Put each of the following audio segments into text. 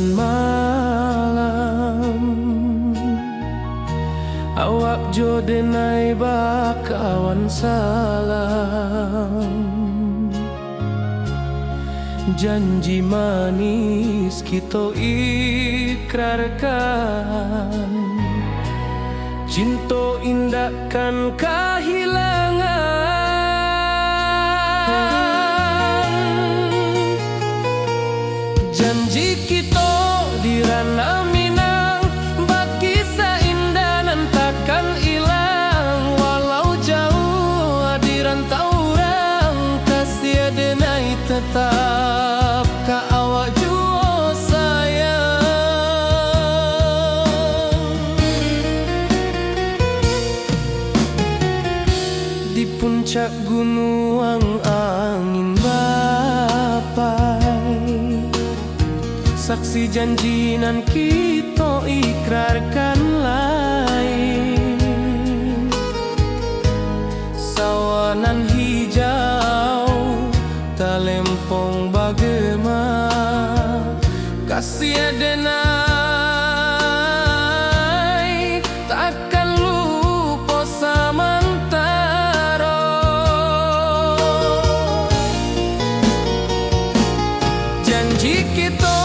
dan malam, awak jo denai bakawan salam. Janji manis kita ikrarkan, cinta indahkan kehilangan. Janji kita di ranah Minang, bagi seindah nan takkan hilang. Walau jauh di rantau orang, kasih denai tetap ka awak jua sayang. Di puncak gunung angin bapai, saksi janji nan kita ikrarkan lain. Sawanan hijau talempong bagema, kasih denai takkan lupa samantara. Janji kita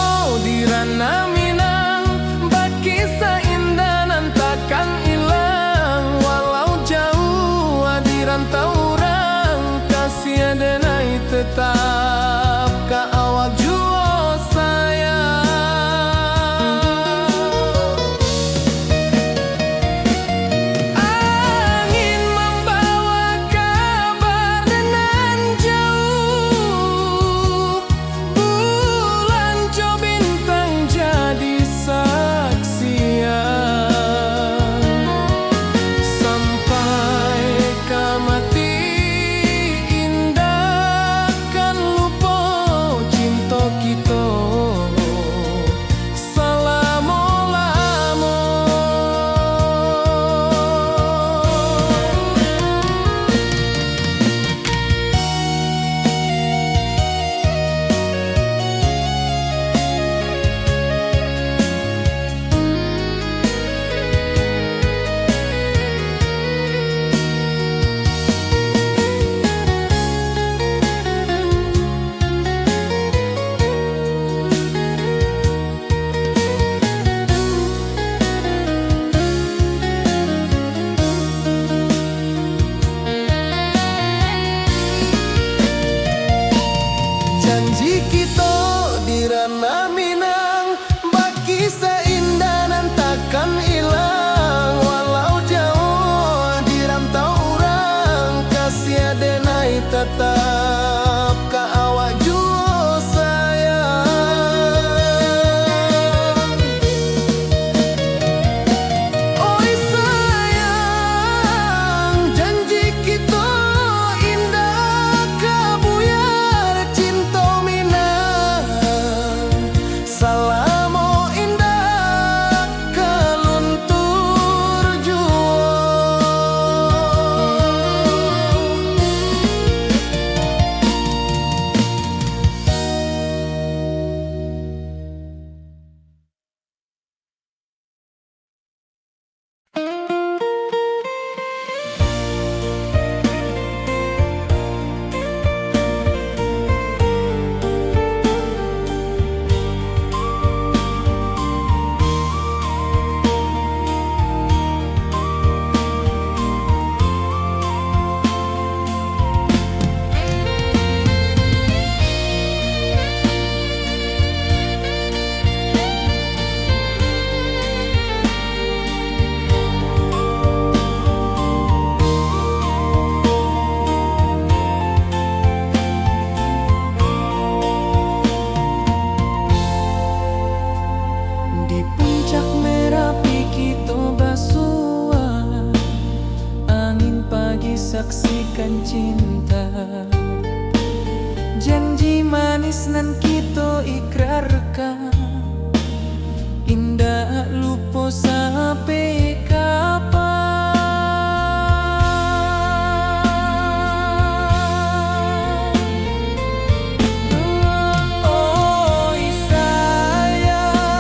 di ranah Minang, bagi seindah nan takkan hilang. Walau jauh di rantau orang, kasih denai tetap ka awak jua sayang. Angin membawa kabar nan jauh, bulan jo bintang jadi saksian. Sampai ke mati indah kan lupa cinta kita selama-lama. Janji kita di ranah Minang, bagi seindah nan takkan hilang. Walau jauh di rantau orang, kasih denai tetap ka awak jua sayang. Oi sayang, janji kita indah kabuyar cinta Minang. Salamo indah keluntur jua. Di puncak Merapi kita basua, angin pagi saksikan cinta. Janji manis nan kita ikrarkan, indah lupa sampai kapan. Oi sayang,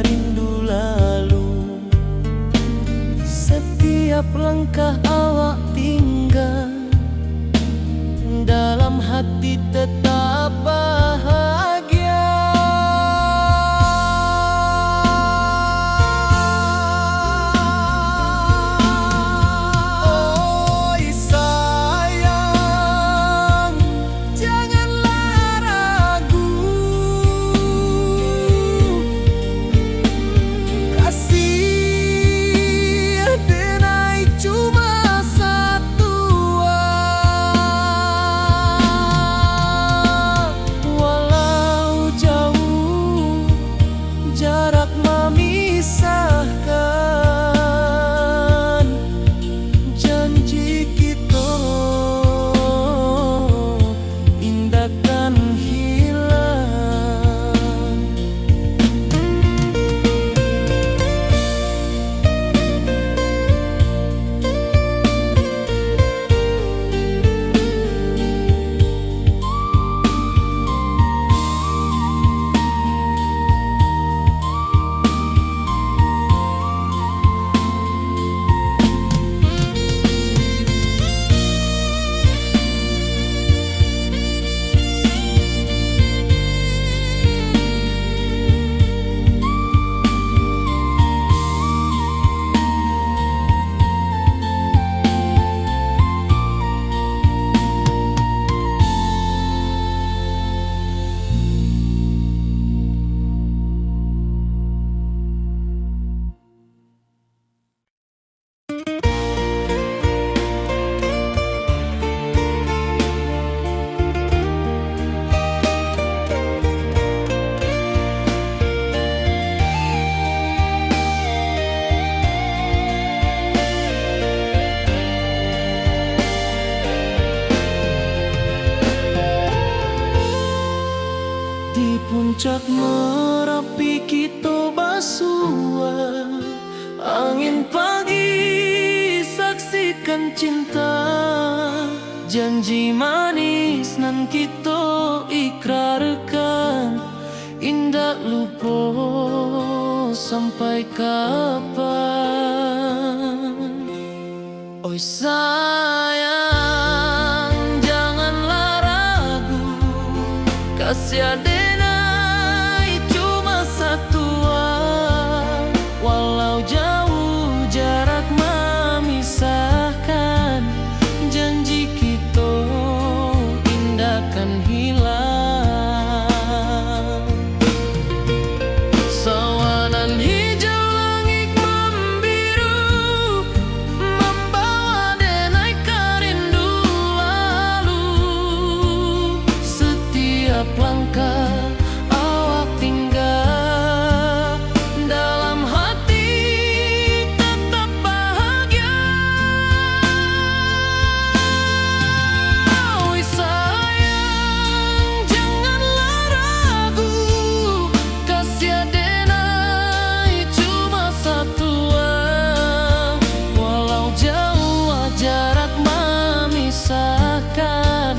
rindu lalu. Setiap langkah awak tinggal, dalam hati tetap bahagia. Oi sayang, janganlah ragu, kasih denai cuma satu. Walau jauh jarak memisahkan, janji kita indahkan hilang. Di puncak Merapi kita bersua, angin pagi saksikan cinta, janji manis nan kita ikrarkan, indah lupa sampai kapan. Oi sayang, janganlah ragu, kasih denai cuma satu. Walau jauh jarak memisahkan, janji kita indahkan hilang. Sawanan hijau langit membiru, membawa denai rindu lalu. Setiap langkah awak tinggal, dalam hati tetap bahagia. Oi sayang, janganlah ragu, kasih denai cuma satu. Walau jauh jarak memisahkan,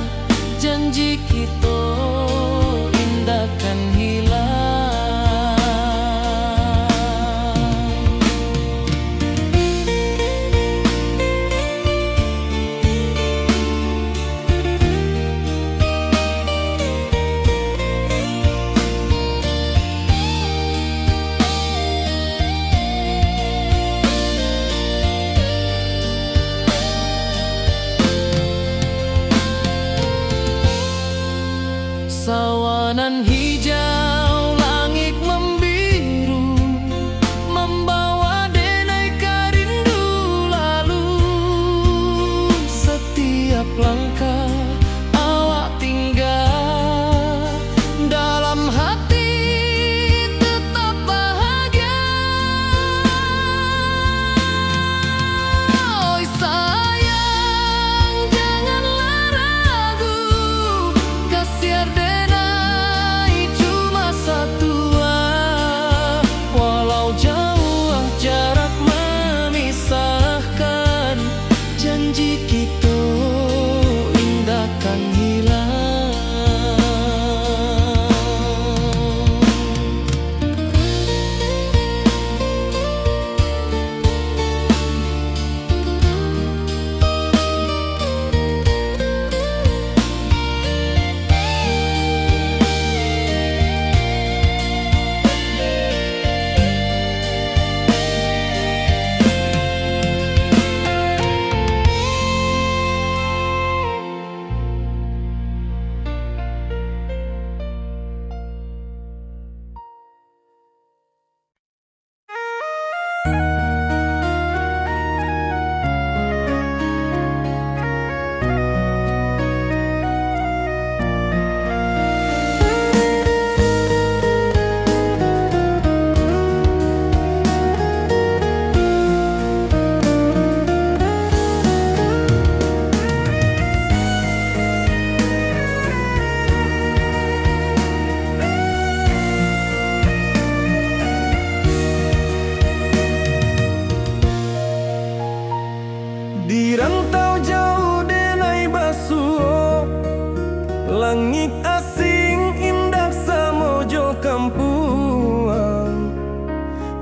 janji kita indahkan hilang. Sawanan hijau langit membiru, membawa denai rindu lalu. Setiap langkah awak tinggal, dalam hati tetap bahagia. Oi sayang, janganlah ragu, kasih denai cuma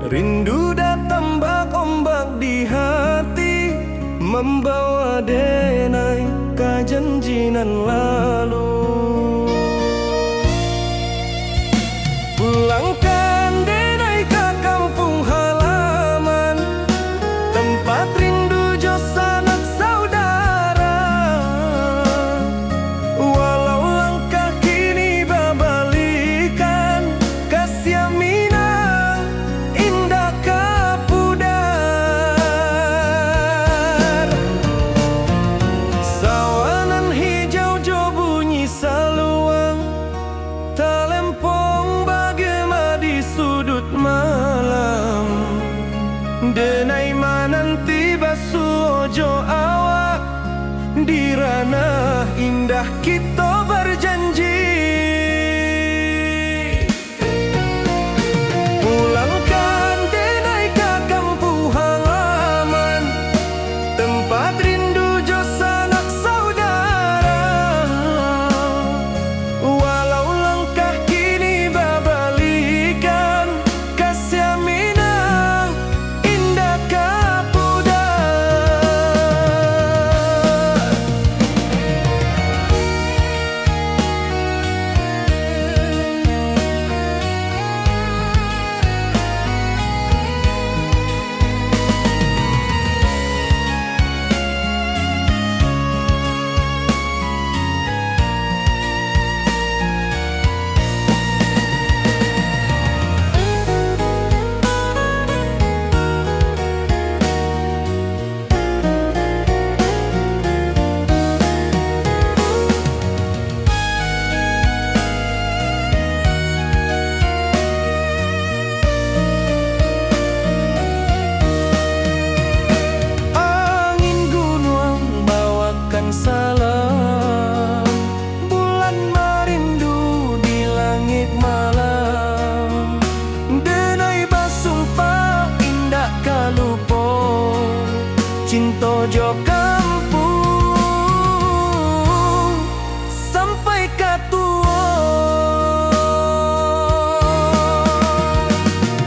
Rindu datang ombak di hati, membawa denai ke janjinan lalu. Pulangkan denai ke kampung halaman, tempat rindu jo sanak saudara. Walau langkah kini babalikan, kasih Minang indah kapudar. Sawanan hijau jo bunyi saluang, talempong bagema di sudut malam. Denai mananti basuojo awak, di ranah indah kita berjanji. Pulangkan denai ke kampung halaman, tempat rindu jo sanak saudara. Walau langkah kini babalikan, kasih Minang indah kapudar. Angin gunung bawakan salam, bulan merindu di langit malam. Denai basumpah indah kalupo, cinta jo kampung sampai katua.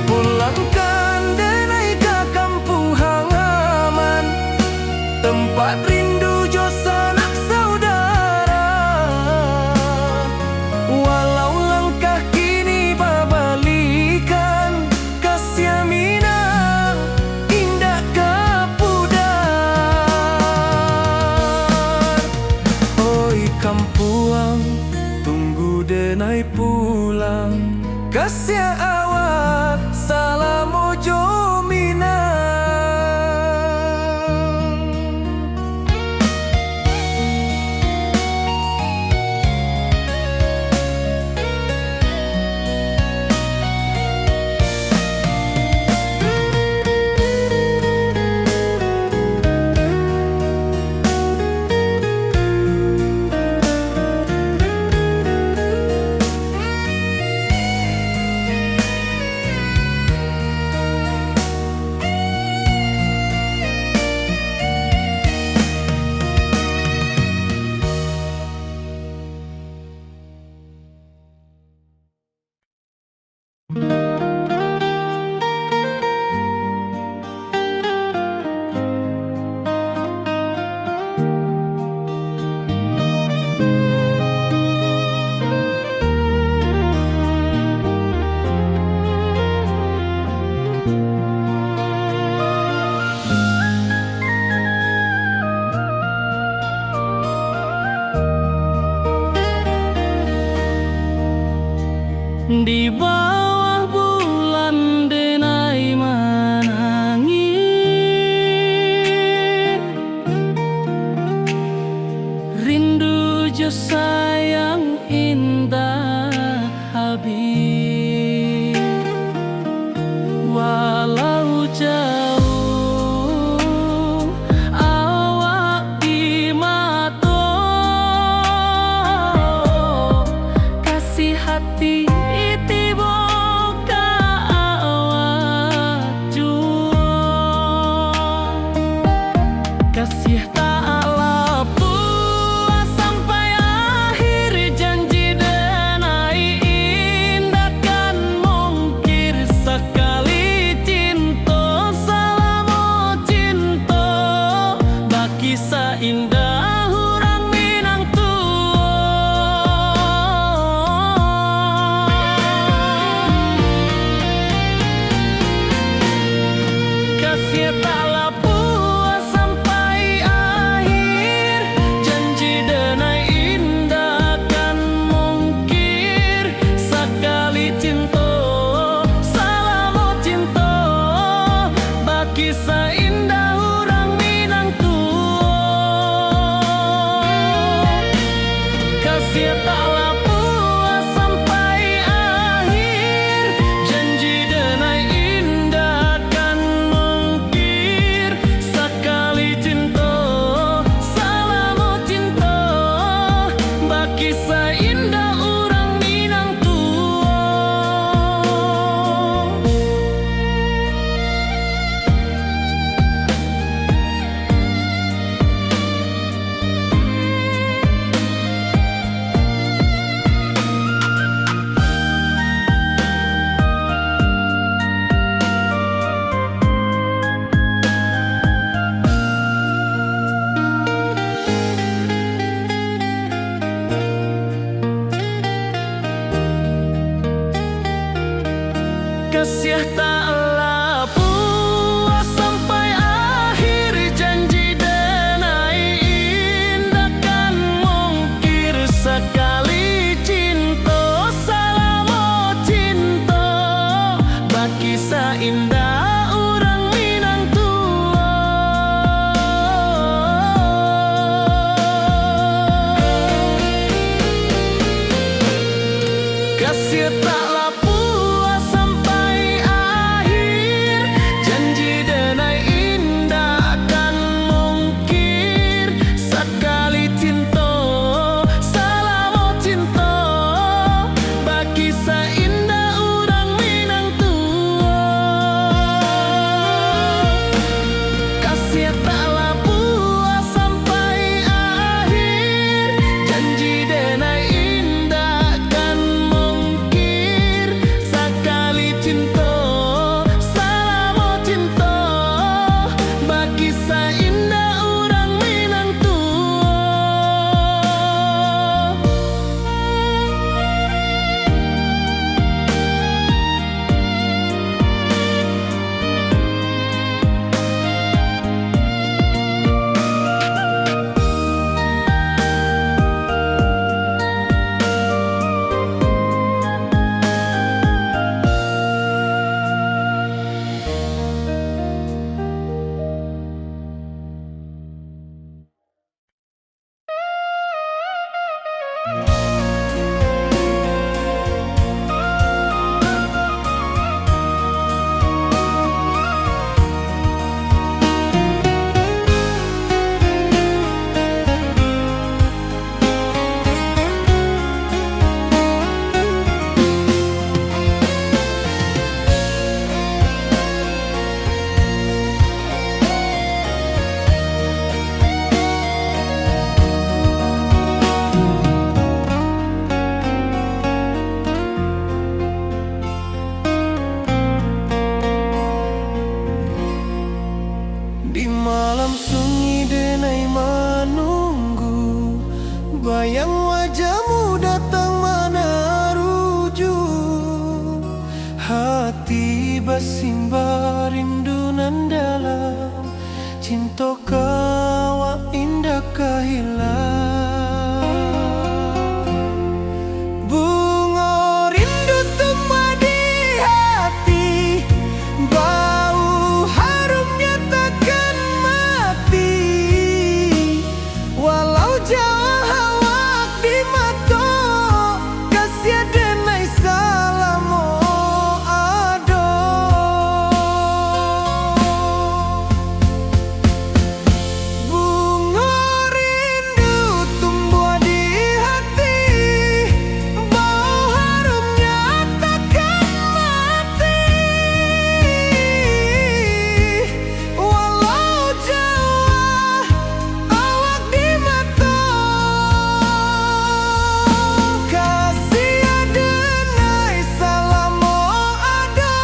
Pulangkan denai ke kampung halaman, tempat rindu jo sanak saudara. Walau langkah kini babalikan, kasih Minang indah kapudar. Oi kampuang, tunggu denai pulang, kasih awak salam ojo Minang. Di bawah bulan denai menangis, rindu jo sayang indah habis. Walau jauh awak di mata, kasih hati kasih tak puas sampai akhir janji denai indah kan mungkir sekali. basimba rindu nan dalam, cinta kawa indah kahilang. Bunga rindu tumbuh di hati, bau harumnya takkan mati. Walau jauh awak di mata, kasih denai salamo ado. Bunga rindu tumbuh di hati, bau harumnya takkan mati. Walau jauh awak di mata, kasih denai salamo ado,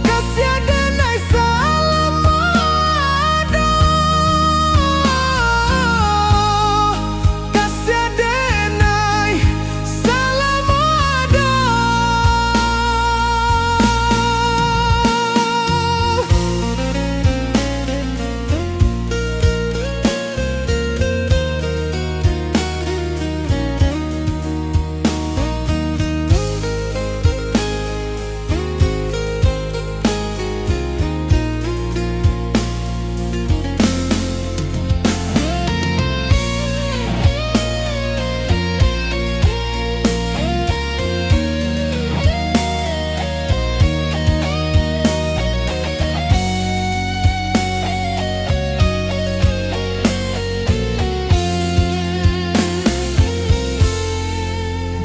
kasih denai salamo ado, kasih denai salamo ado.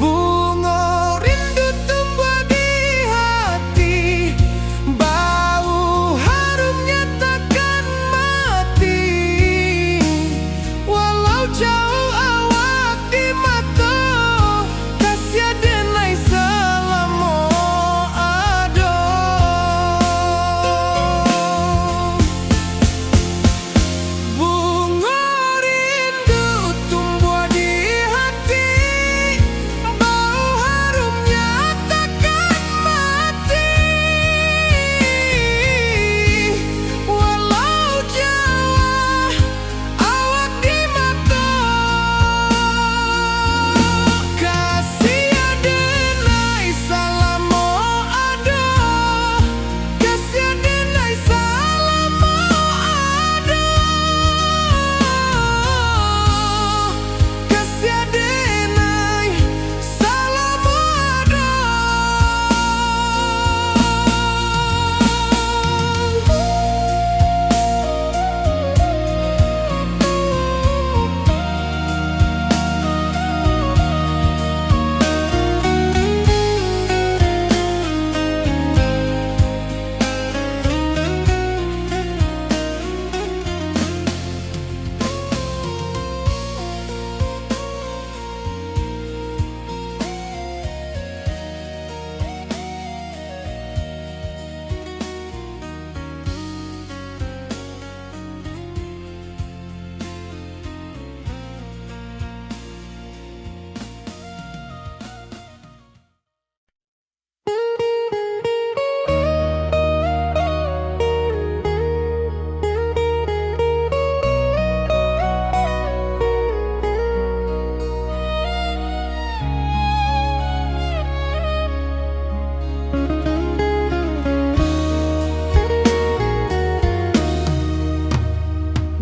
Bunga rindu tumbuh di hati, bau harumnya takkan mati. Walau jauh awak di mata, kasih denai salamo ado. Bunga rindu tumbuh di hati, bau harumnya takkan mati. Walau jauh awak di mata, kasih denai salamo ado, kasih denai salamo ado, kasih denai salamo ado.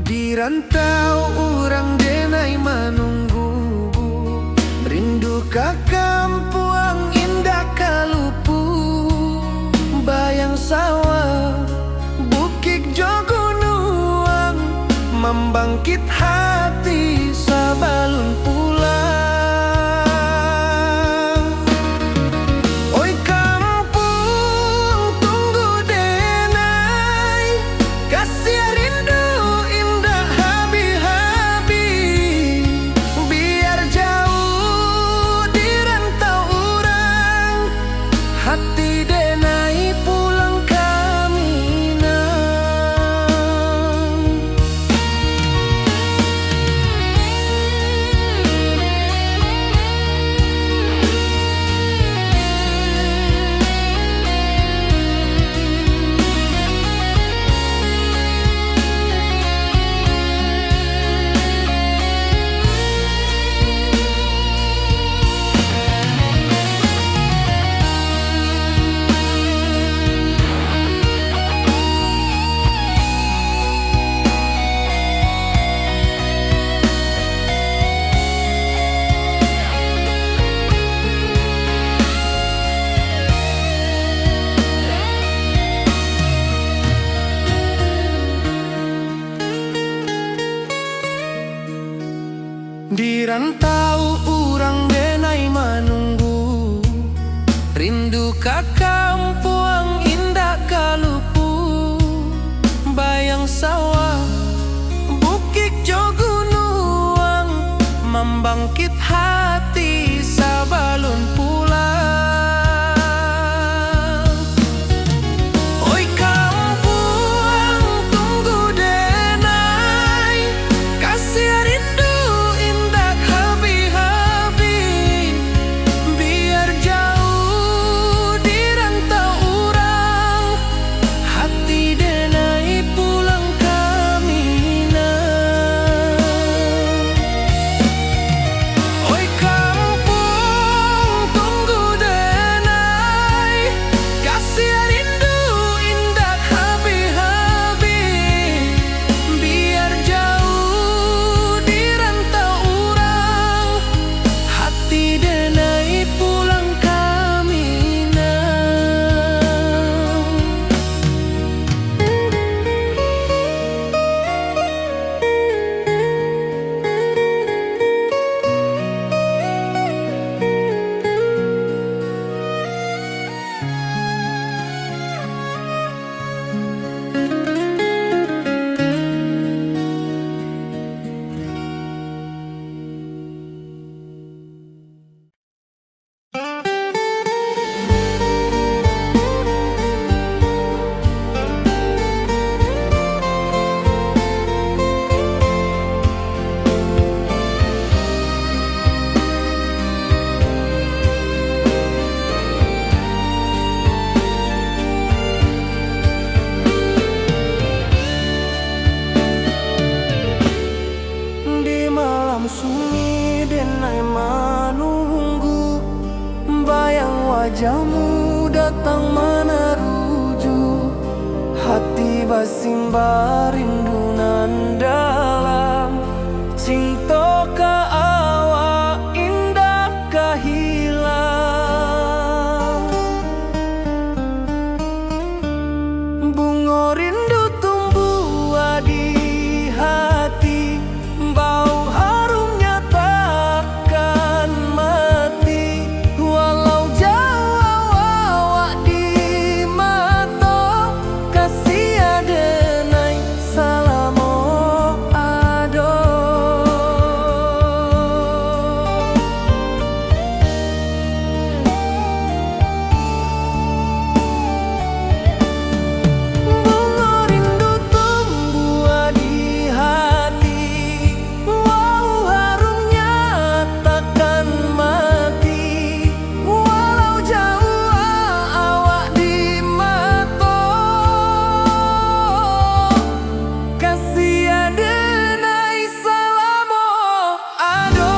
Di rantau urang denai menunggu, rindu ka kampuang indah kalupu. Bayang sawah, bukit jo gunung, membangkit hati sabalun pulang. Oi kampung tunggu denai, kasih rindu indah habi-habi. Biar jauh di rantau urang, hati denai pulang kami nang. Di rantau urang denai manunggu, rindu ka kampung indah kalupu. Bayang sawah, bukit jo gunung, membangkit hati sabalun pulang. Oi kampung tunggu denai, kasih rindu indah habi-habi. Biar jauh di rantau urang, hati denai pulang kamina. Oi kampung tunggu denai, kasih rindu indah habi-habi. Biar jauh di rantau urang, hati denai pulang kamina. Di malam sunyi denai menunggu, bayang wajahmu datang meneruju. Hati basimba rindu nan dalam, cinta ka awak indah ka hilang. Bunga rindu tumbuh di hati, bau harumnya takkan mati. Walau jauh awak di mata, kasih adenai salamo ado. Bunga rindu tumbuh di hati, wow harumnya takkan mati. Walau jauh awak di mata, kasih adenai salamo ado.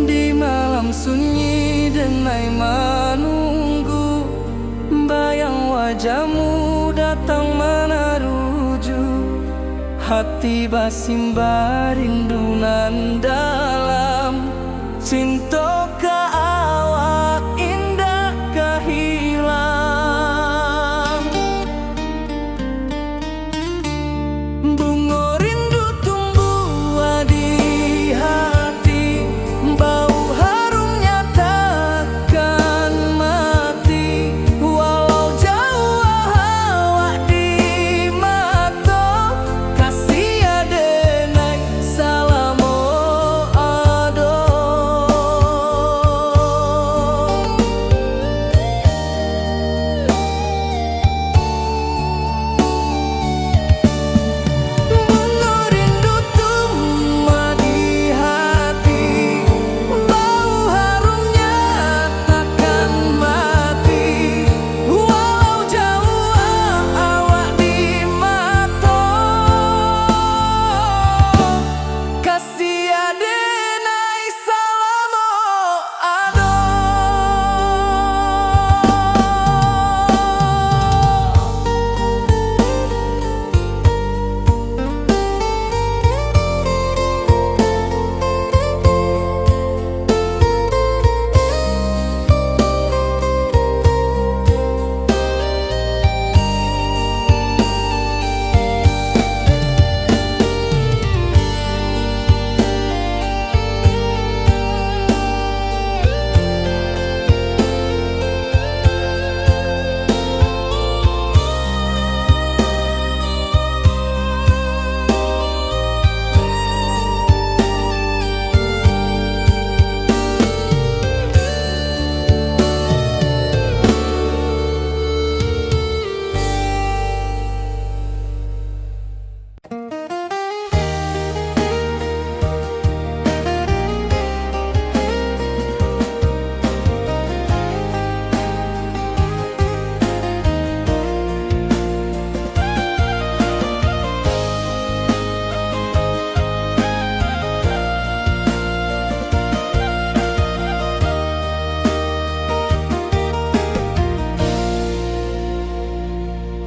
Di malam sunyi denai menunggu, bayang wajahmu datang meneruju. Hati basimba rindu nan dalam, cinta ka awak indah ka hilang. Bunga rindu tumbuh di hati, bau harumnya takkan mati. Walau jauh awak di mata, kasih adenai salamo ado.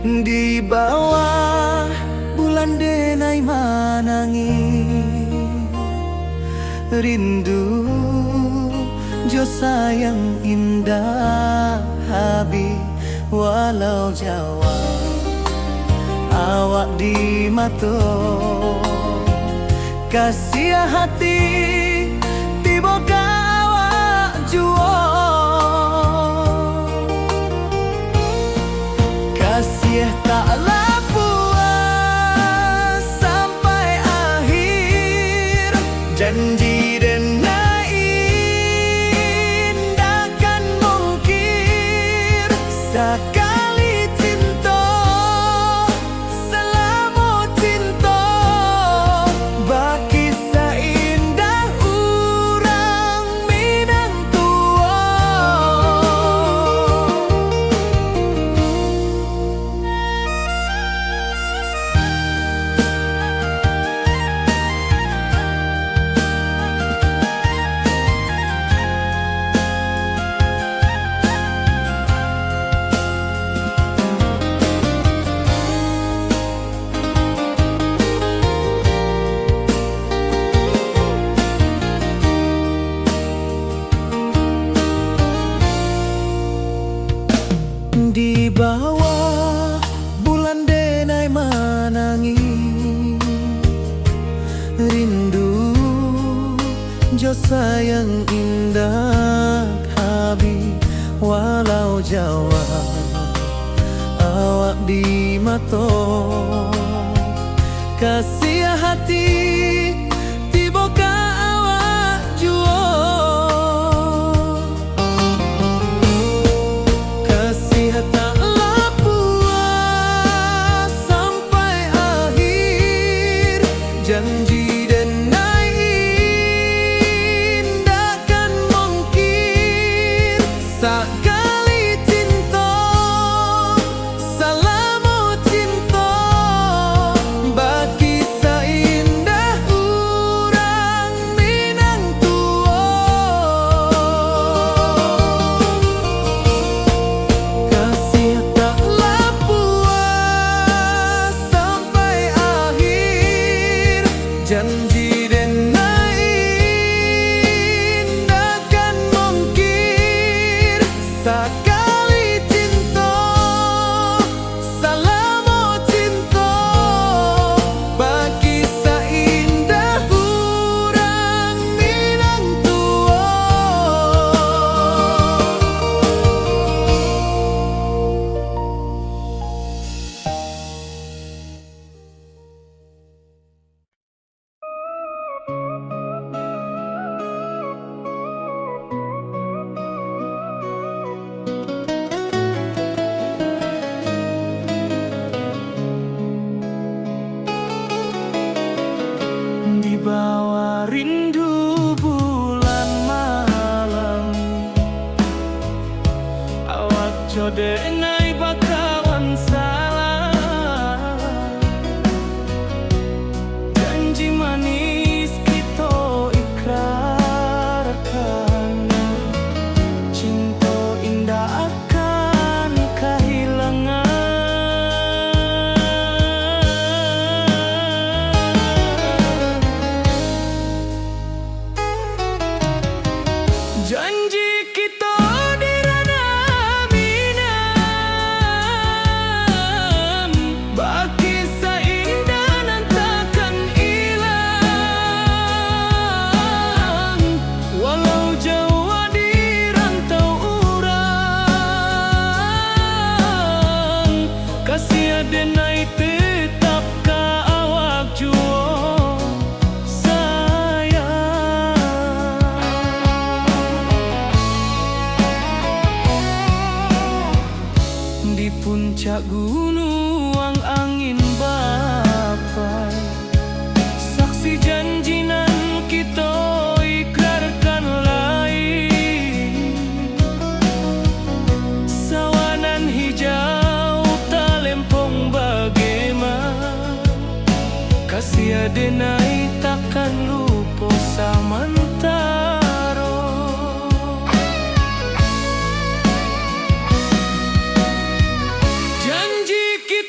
Di bawah bulan denai manangi rindu jo sayang indah habi walau Jawa awak di mato kasih hati tiba awak juo kasih taklah puas sampai akhir janji denai indakan mungkir sekali cinta selama cinta baki seindah urang Minang tua. Di bawah bulan denai manangi rindu jo sayang indah habi walau Jawa awak di mato kasih hati tiba ka awak juo taklah puas sampai akhir janji denai indakan mungkir sekali cinta selama cinta baki seindah urang Minang tua kasih taklah puas sampai akhir janji denai indakan mungkir sekali cinta selama cinta baki seindah urang Minang tua. Di bawah rindu bulan malam awak codenai bakawan salah janji manis kita ikrarkan cinta indah akan kehilangan janji kita di ranah Minang baki seindah nan takkan hilang walau Jawa di rantau urang kasih denai tetap ka awak juo di puncak gunung angin bapai saksi janji nan kita ikrarkan lain sawanan hijau talempong bagaimana kasih denai takkan lupa samantara janji kita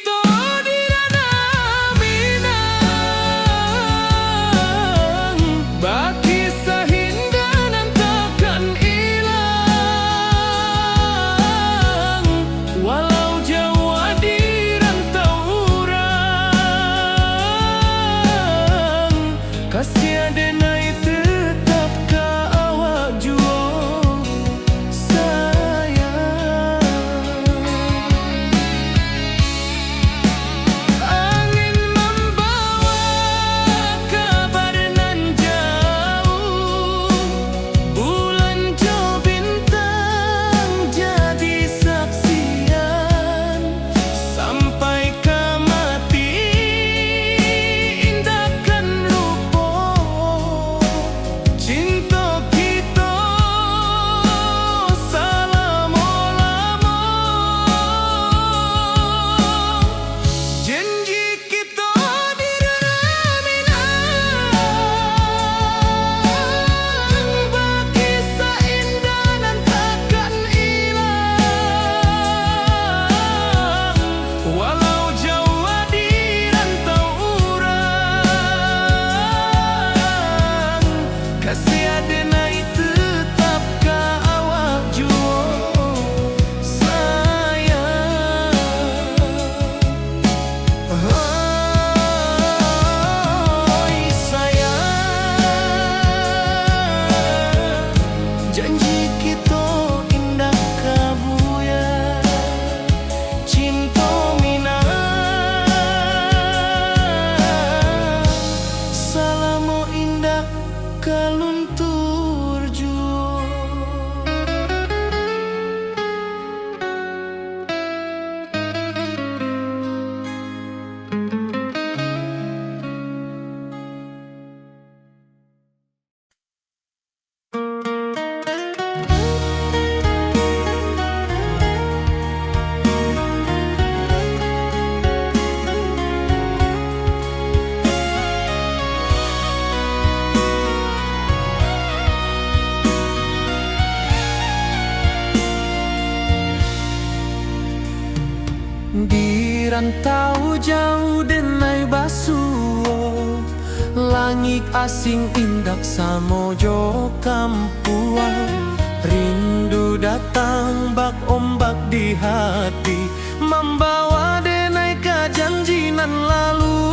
Di rantau jauh denai basuo, langit asing indak samojo kampuang. Rindu datang bak ombak di hati, membawa denai ke janjinan lalu.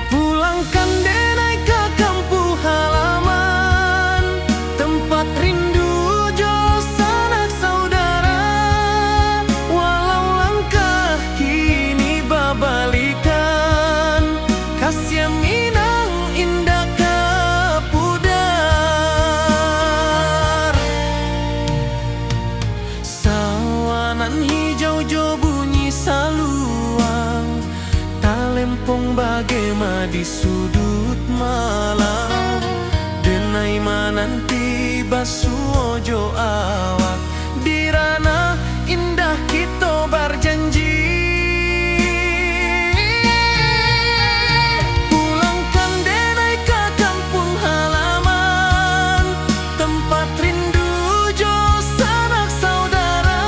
Pulangkan denai ke kampung halaman, tempat rindu jo sanak saudara. Walau langkah kini babalikan, kasih minang indah kapudar. Sawanan hijau jo bunyi saluang, talempong bagema di sudut malam. Denai mananti basuo jo awak, di ranah indah kita berjanji. Pulangkan denai ke kampung halaman, tempat rindu jo sanak saudara.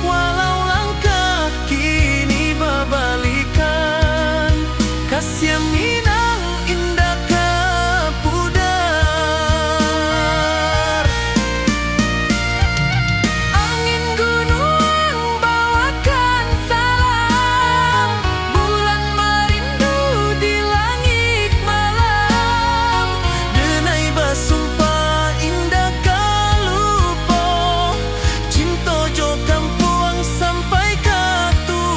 Walau langkah kini babalikan, kasih minang indah kapudar. Angin gunung bawakan salam, bulan merindu di langit malam. Denai basumpah indah kalupo, cinta jo kampuang sampai katua.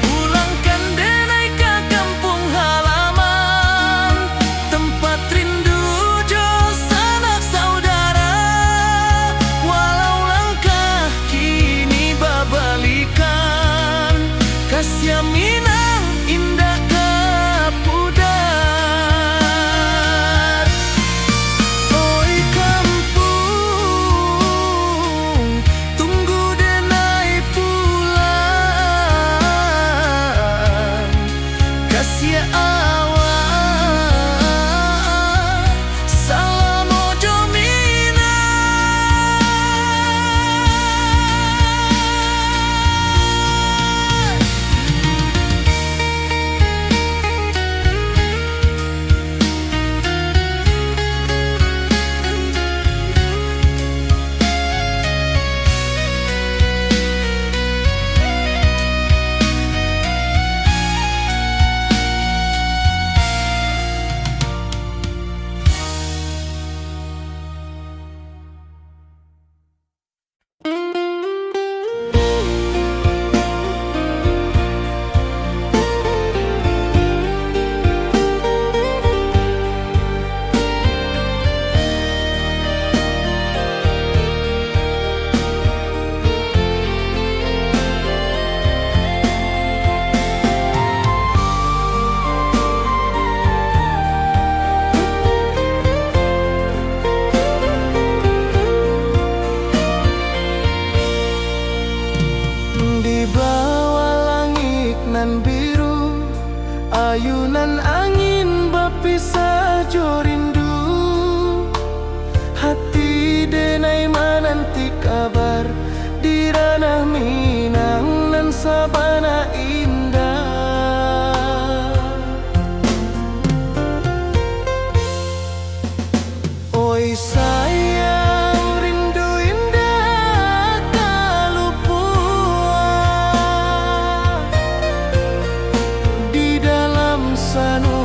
Pulangkan denai ke kampung halaman, tempat rindu jo sanak saudara. Walau langkah kini babalikan, kasih minang indah kapudar. Oi kampung, tunggu denai pulang. Kasih awak, salam ojo minang. Di bawah langit nan biru, ayunan angin berpisah jo rindu. Hati denai mananti kabar, di ranah Minang nan sabana indah. Oi sayang, rindu indah kalupuan, di dalam sanu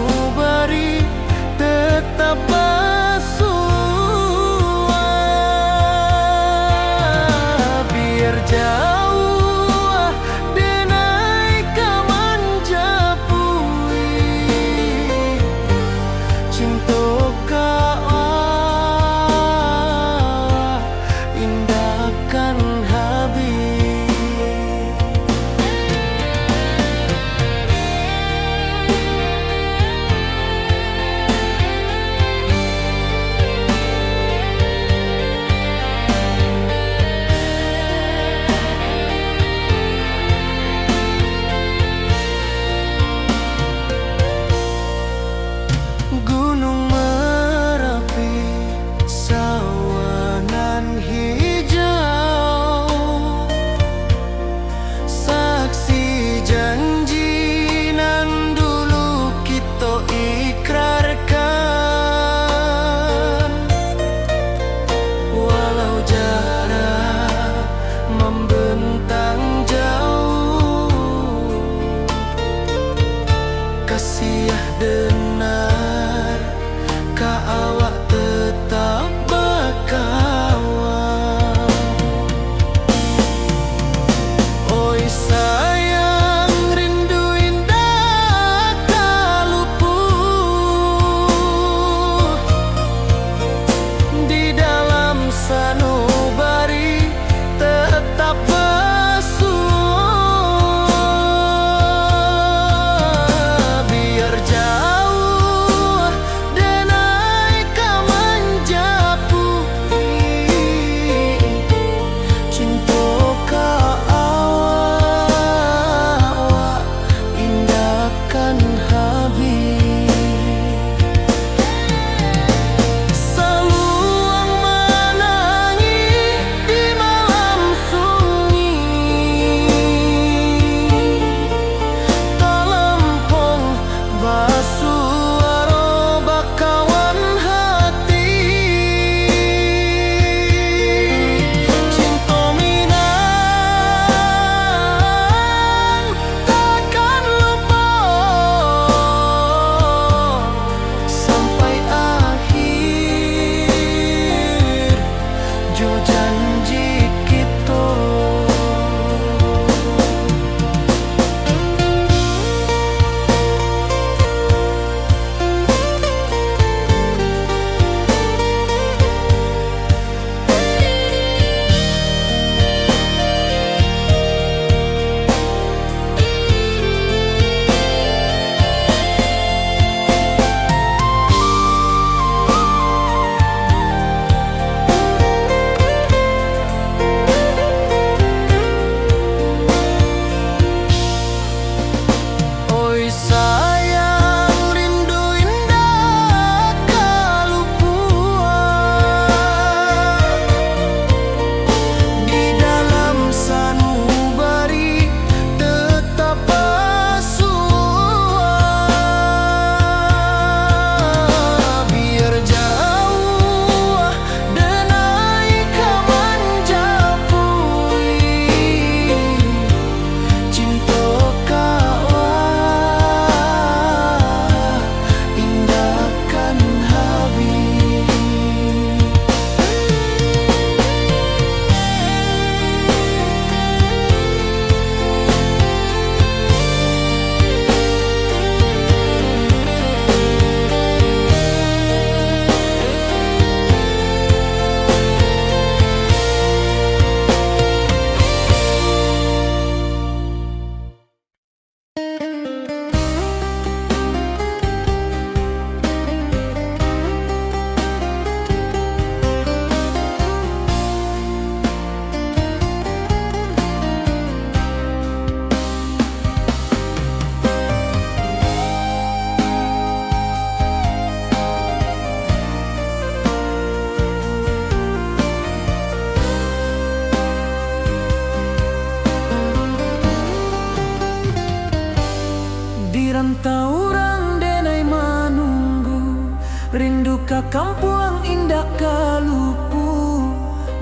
ka kampung indah kalupu,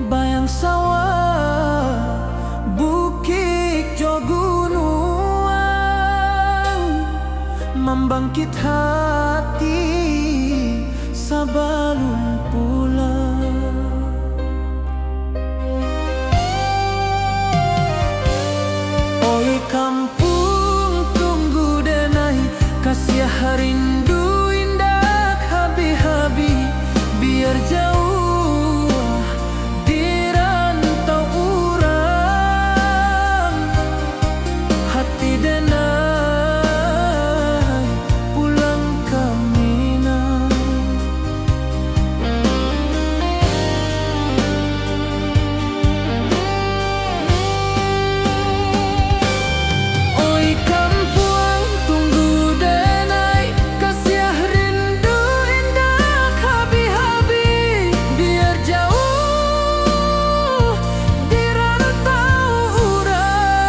bayang sawah, bukit jo gunung, membangkit hati sebelum pulang. Oi kampung tunggu denai, kasih rindu indah habi-habi, biar jauh di rantau urang, hati denai pulang ke Minang. Oi kampung tunggu denai, kasih rindu indah habi-habi, biar jauh di rantau urang,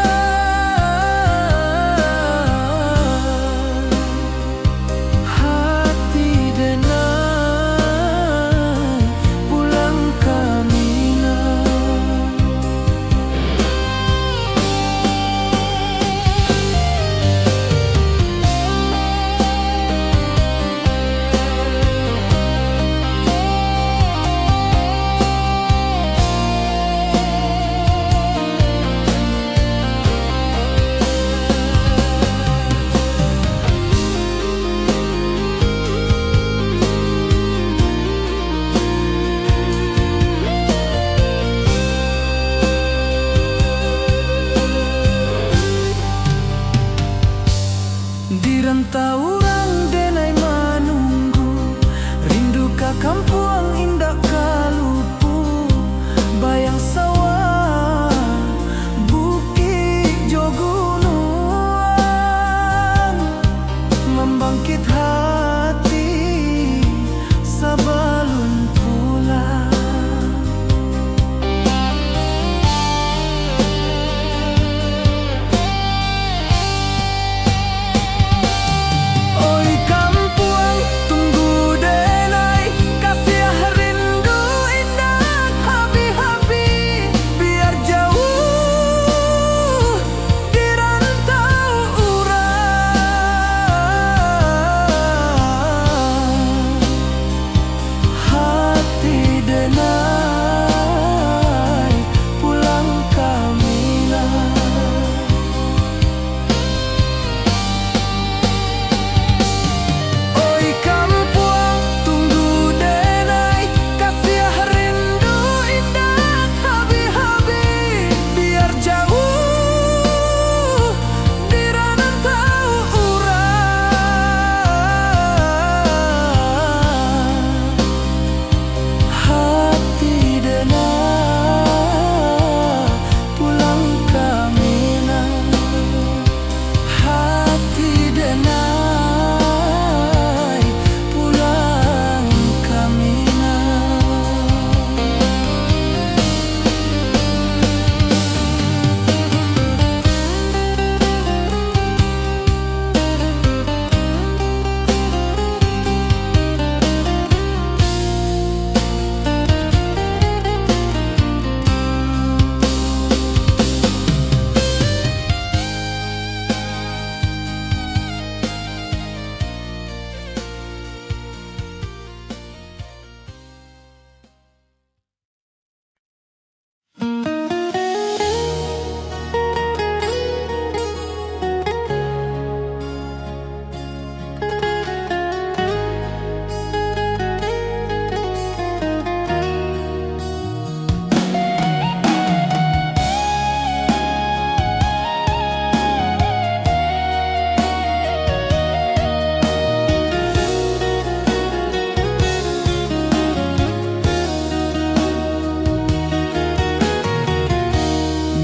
hati denai pulang ke Minang. Di rantau urang denai menunggu, rindu ka kampung indah kalupu, bayang sawah, bukit jo gunung, membangkit hati sebelum pulang. Oi kampung tunggu denai, kasih rindu indah habi-habi, biar jauh di rantau urang, hati denai pulang ke Minang. Oi kampung tunggu denai, kasih rindu indah habi-habi, biar jauh di rantau urang, hati denai pulang ke Minang, hati denai pulang ke Minang.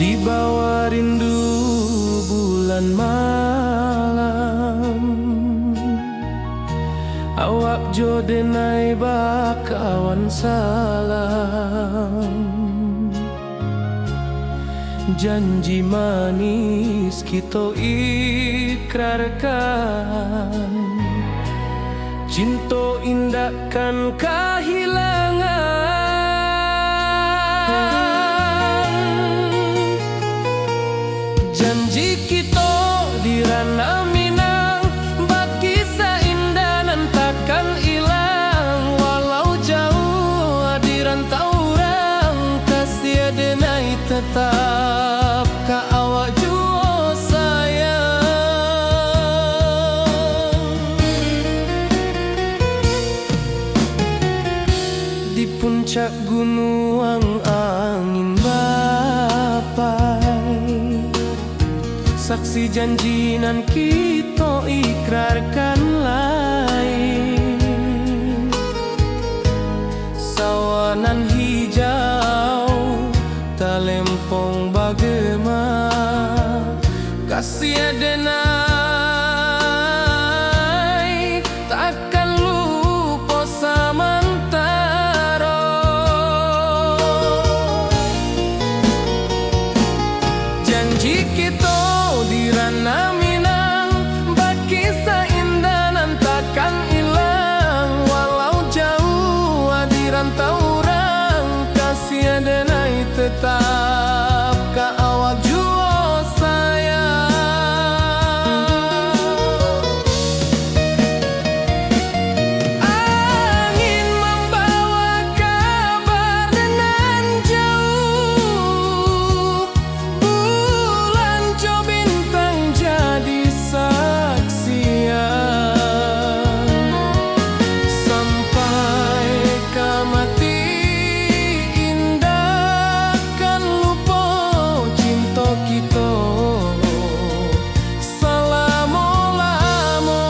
Di bawah rindu bulan malam, awak jo denai bakawan salam, janji manis kita ikrarkan, Cinta indah kan kehilangan. Janji kita di ranah Minang, bagi seindah nan takkan hilang. Walau jauh di rantau orang, kasih denai tetap ka awak jua sayang. Di puncak gunung angin bapai, saksi janji nan kita ikrarkan lain. Sawanan hijau talempong bagema, kasih denai takkan lupa samantara. Janji kita di ranah Minang, bagi seindah nan takkan hilang. Walau jauh di rantau orang, kasih denai tetap ka awak jua sayang. Angin membawa kabar nan jauh, bulan jo bintang jadi saksian. Sampai ke mati indah kan lupa cinta kita selama-lama.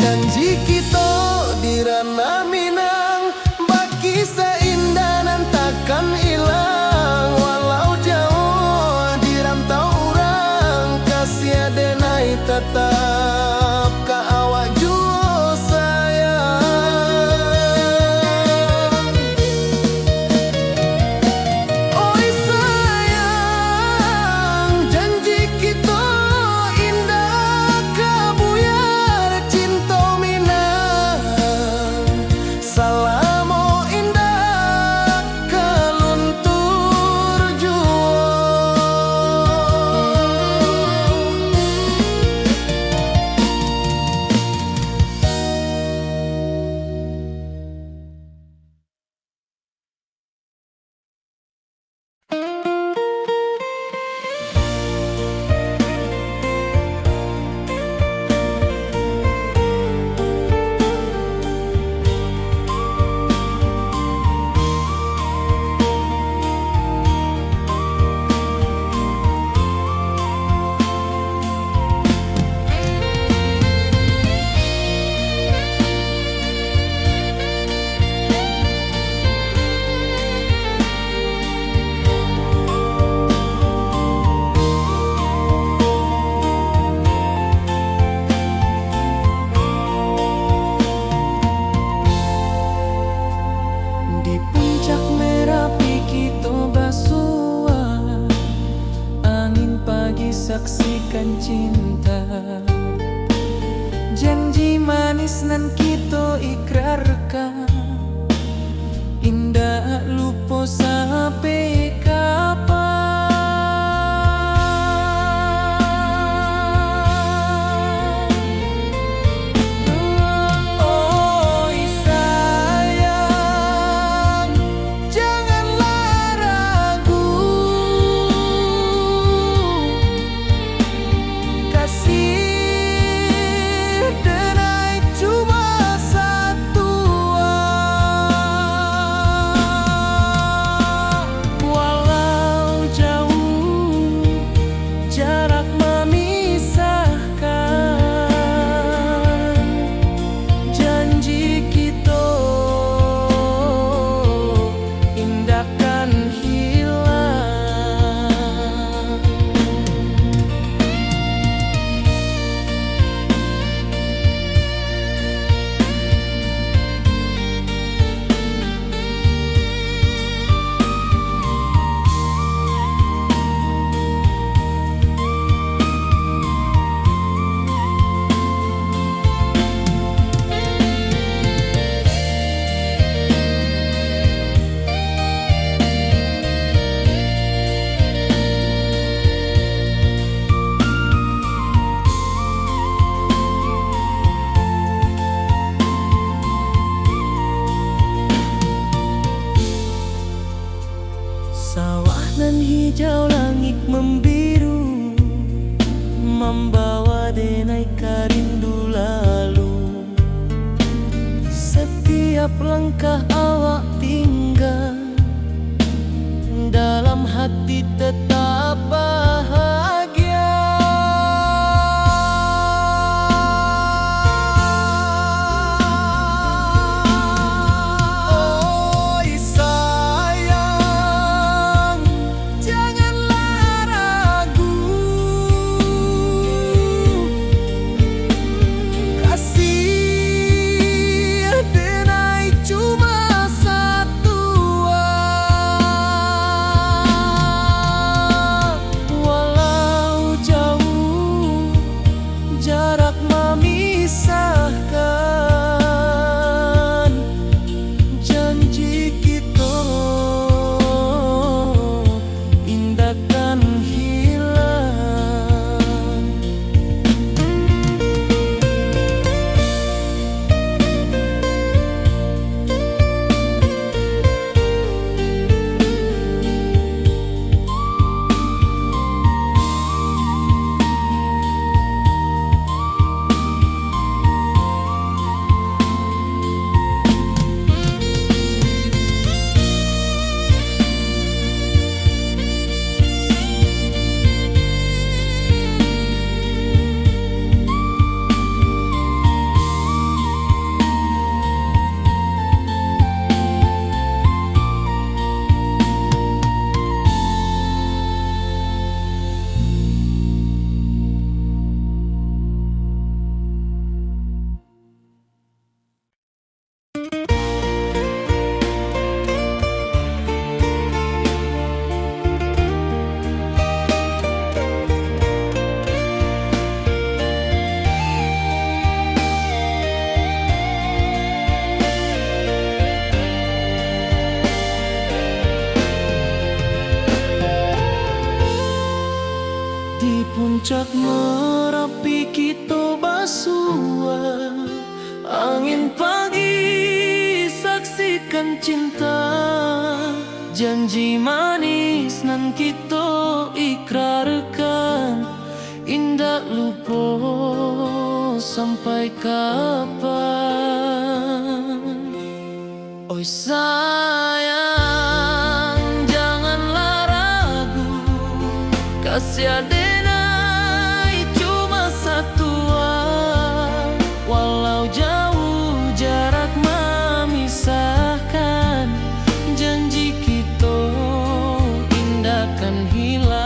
Janji kita di ranah Minang, bagi seindah nan takkan hilang. Walau jauh di rantau orang, kasih denai tetap ka awak jua sayang. Oi sayang, janji kita indah kabuyar cinta Minang. Salamo indah keluntur jua. Di puncak Merapi kita basua, angin pagi saksikan cinta. Janji manis nan kita ikrarkan, indah lupa sampai kapan. Oi sayang, janganlah ragu, kasih Setiap langkah awak tinggal, dalam hati tetap bahagia. Oi sayang, janganlah ragu, kasih denai cuma satu. Walau jauh jarak memisahkan, janji kita indahkan hilang. Di puncak Merapi kita bersua, angin pagi saksikan cinta, janji manis nan kita ikrarkan, indah lupa sampai kapan. Oi sayang, janganlah ragu, kasih denai cuma satu. Walau jauh jarak memisahkan, janji kita indahkan hilang.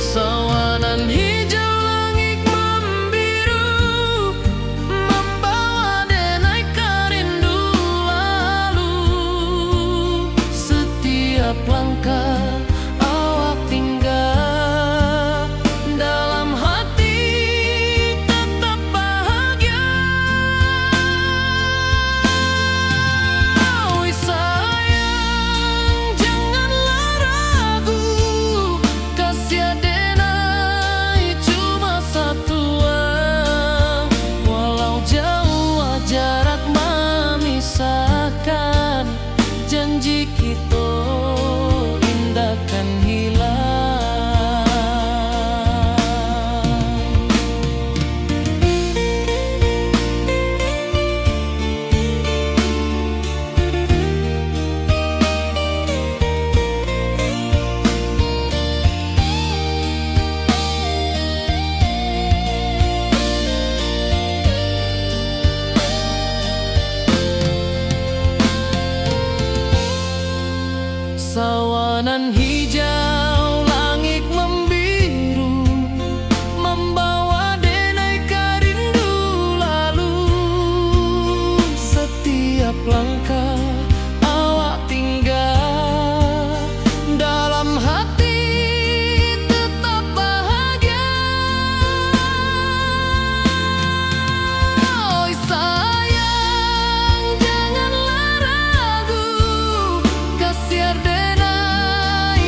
Sawanan hijau langit membiru, membawa denai kerindu lalu. Setiap langkah awak tinggal, dalam hati tetap bahagia. Oi sayang, janganlah ragu, kasih denai cuma satu. Walau jauh jarak memisahkan, janji kita indahkan hilang. Sawanan hijau langit membiru, membawa denai kerindu lalu. Setiap langkah awak tinggal, dalam hati tetap bahagia. Oi sayang, janganlah ragu, kasih denai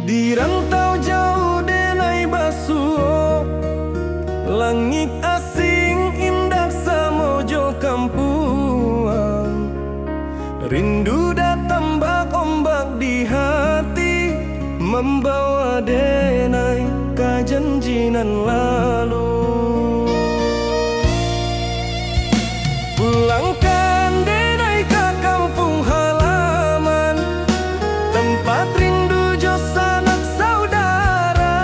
Di rantau jauh denai basuh, langit asing indah samojo kampuang. Rindu datang bak ombak di hati, membawa denai ke janjinan lalu. Pulangkan denai ke kampung halaman, tempat rindu jo sanak saudara.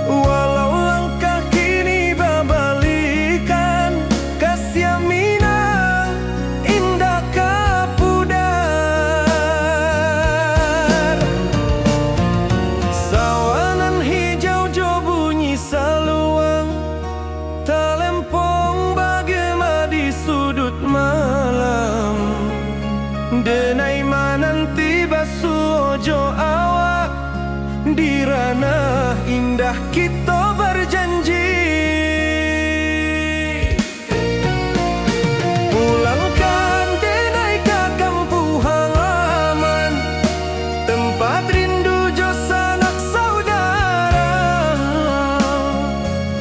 Walau langkah kini babalikan, kasih Minang indah kapudar. Sawanan hijau jo bunyi saluang, talempong bagema di sudut malam. Denai mananti basuh ojo awak, di ranah indah kita berjanji. Pulangkan denai ke kampung halaman, tempat rindu jo sanak saudara.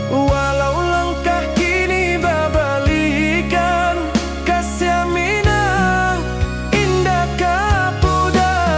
Walau langkah kini babalikan, kasih Minang indah kapudar.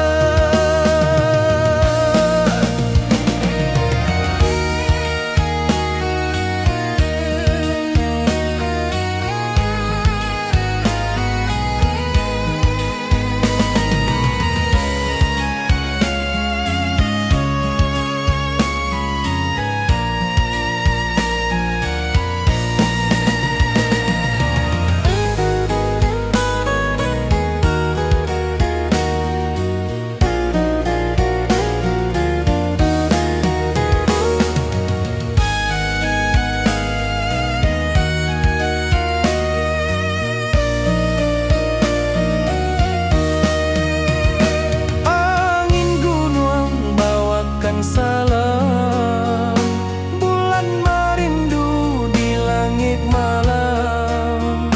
Angin gunung bawakan salam, bulan merindu di langit malam.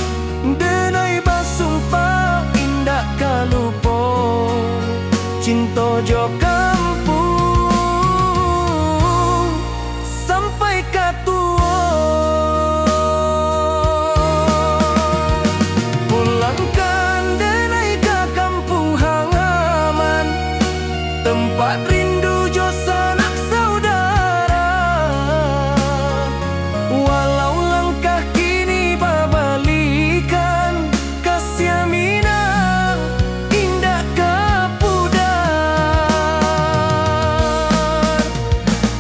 Denai basumpah indah kalupo, cinta jo kampung sampai katua. Pulangkan denai ke kampung halaman, tempat rindu jo sanak saudara. Walau langkah kini babalikan, kasih Minang indah kapudar.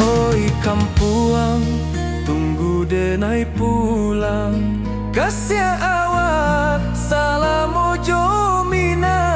Oi kampuang, tunggu denai pulang, kasih awak salam ojo Minang.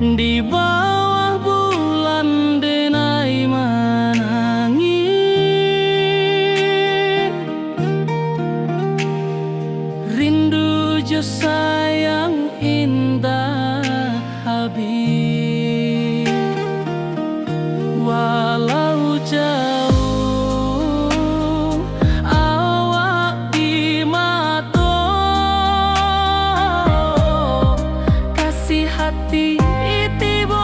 Di bawah bulan denai menangi, rindu jo sayang indah habis. Walau jauh awak di mata, kasih hati tiba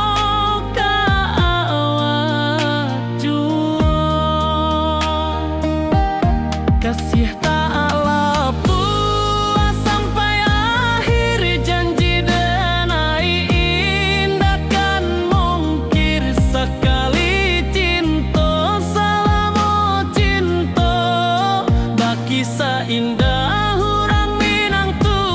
Kasih taklah puas sampai akhir, janji denai indah kan mungkir. Sekali cinta selama cinta, baki seindah urang Minang tua.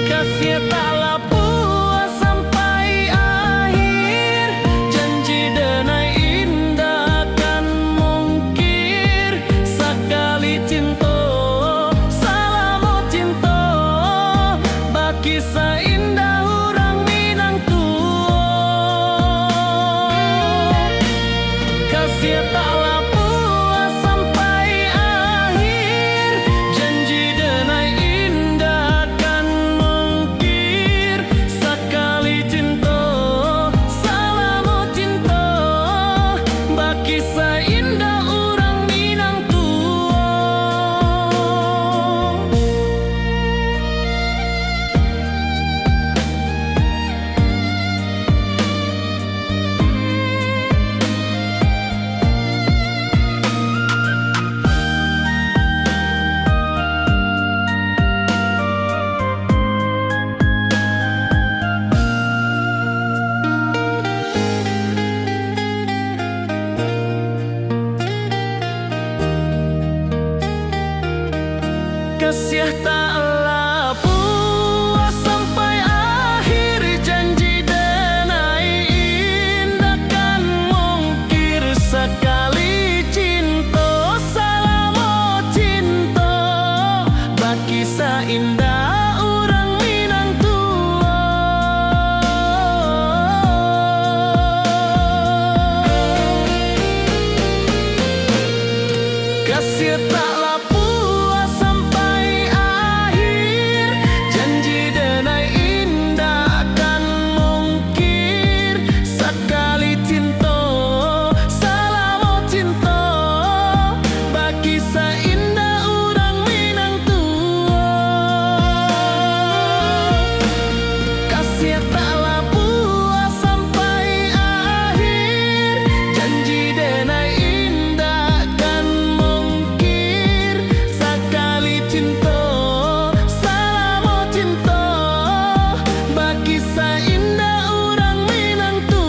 Kasih taklah puas sampai akhir, janji denai indah kan mungkir. Sekali cinta selama cinta, baki seindah urang Minang tua. Kasih taklah puas sampai akhir, janji denai indah kan mungkir. Sekali cinta selama cinta, baki seindah urang Minang tua. Kasih taklah puas sampai akhir, janji denai indah kan mungkir. Sekali cinta selama cinta, baki seindah urang Minang tua. Kasih taklah puas sampai akhir, janji denai indah kan mungkir. Sekali cinta selama cinta, baki seindah urang Minang tua. Kasih taklah puas sampai akhir, janji denai indah kan mungkir. Sekali cinta selama cinta, baki seindah urang Minang tua.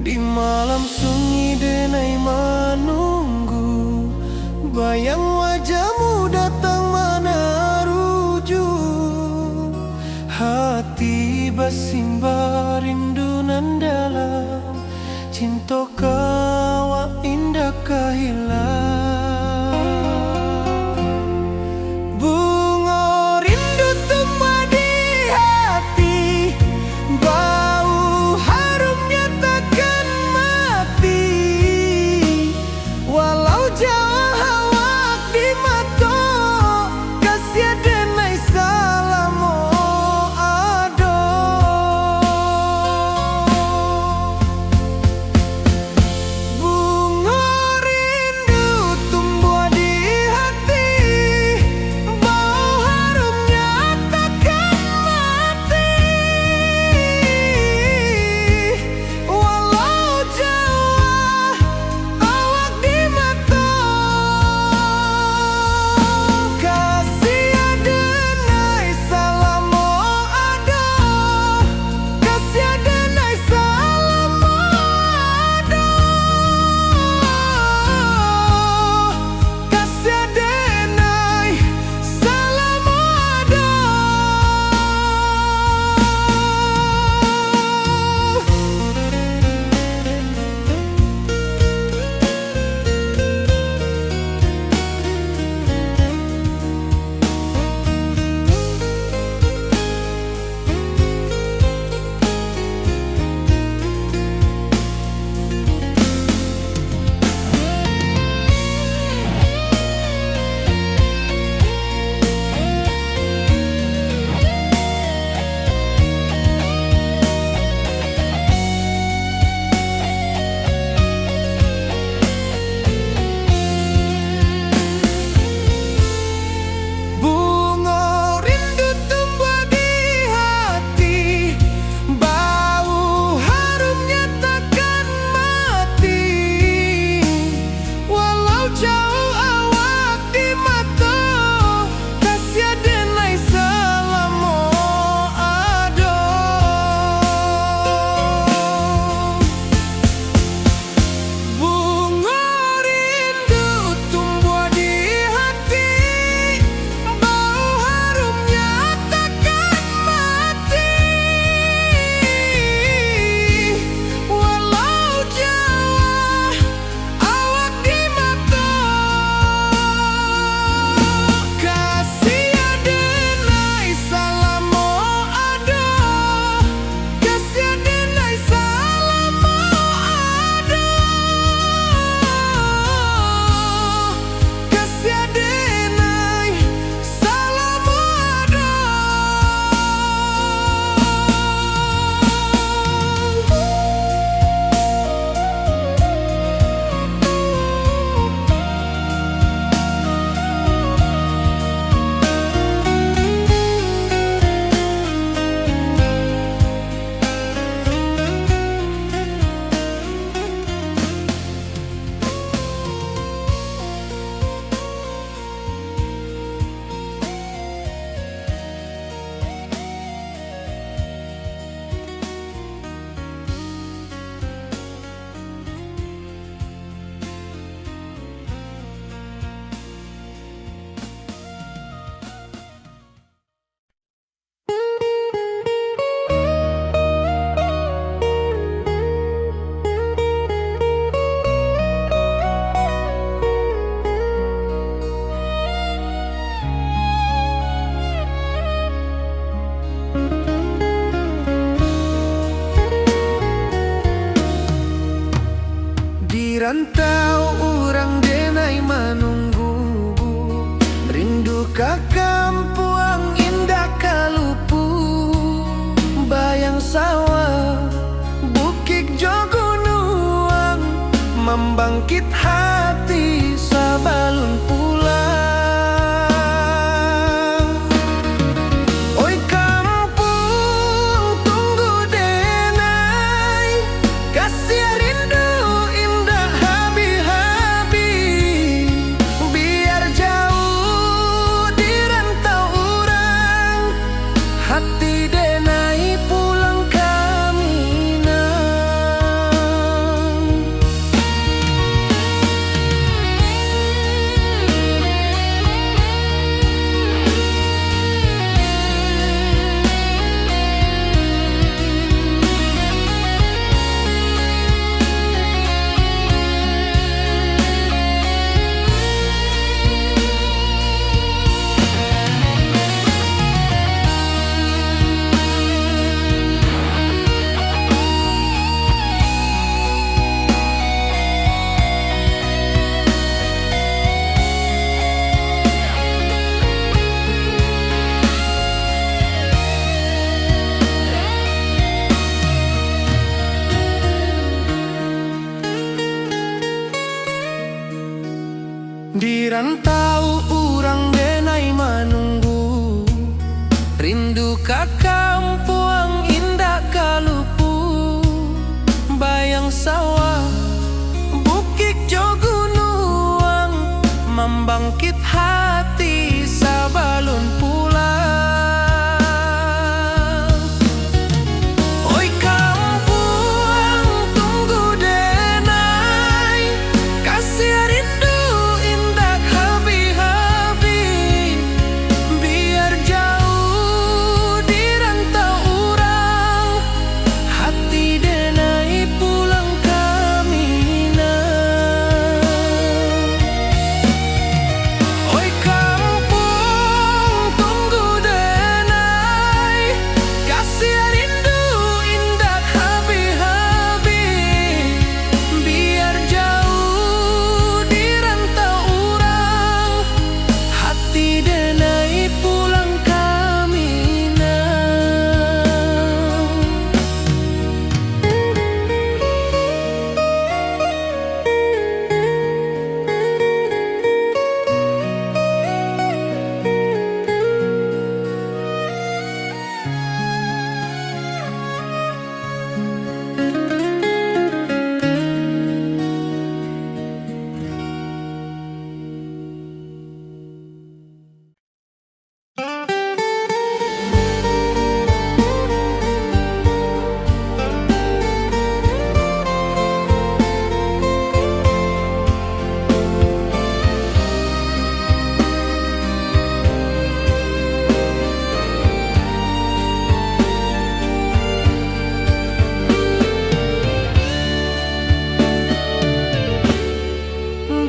Di malam sunyi denai menunggu, bayang wajahmu datang mana rujuk. Hati bersimbar rindu nan dalam, cinta kawa indah kahilang. Bunga rindu tumbuh di hati, bau harumnya takkan mati. Walau jauh awak di mata, kasih denai salamo ado. Bunga rindu rantau urang denai manunggu, rindu ka kampuang indah kalupu, bayang sawah bukit jo gunung, membangkit hati sabalun pulang. Oi kampung tunggu denai, kasih rindu indah habi-habi, biar jauh di rantau urang, hati denai pulang ke Minang. Di rantau urang denai manunggu, rindu ka kampuang indah kalupu, bayang sawah bukit jo gunung, membangkit hati sabalun pulang. Oi kampung tunggu denai, kasih rindu indah habi-habi, biar jauh di rantau urang, hati denai pulang ke Minang. Oi kampung tunggu denai, kasih rindu indah habi-habi, biar jauh di rantau urang, hati denai pulang ke Minang.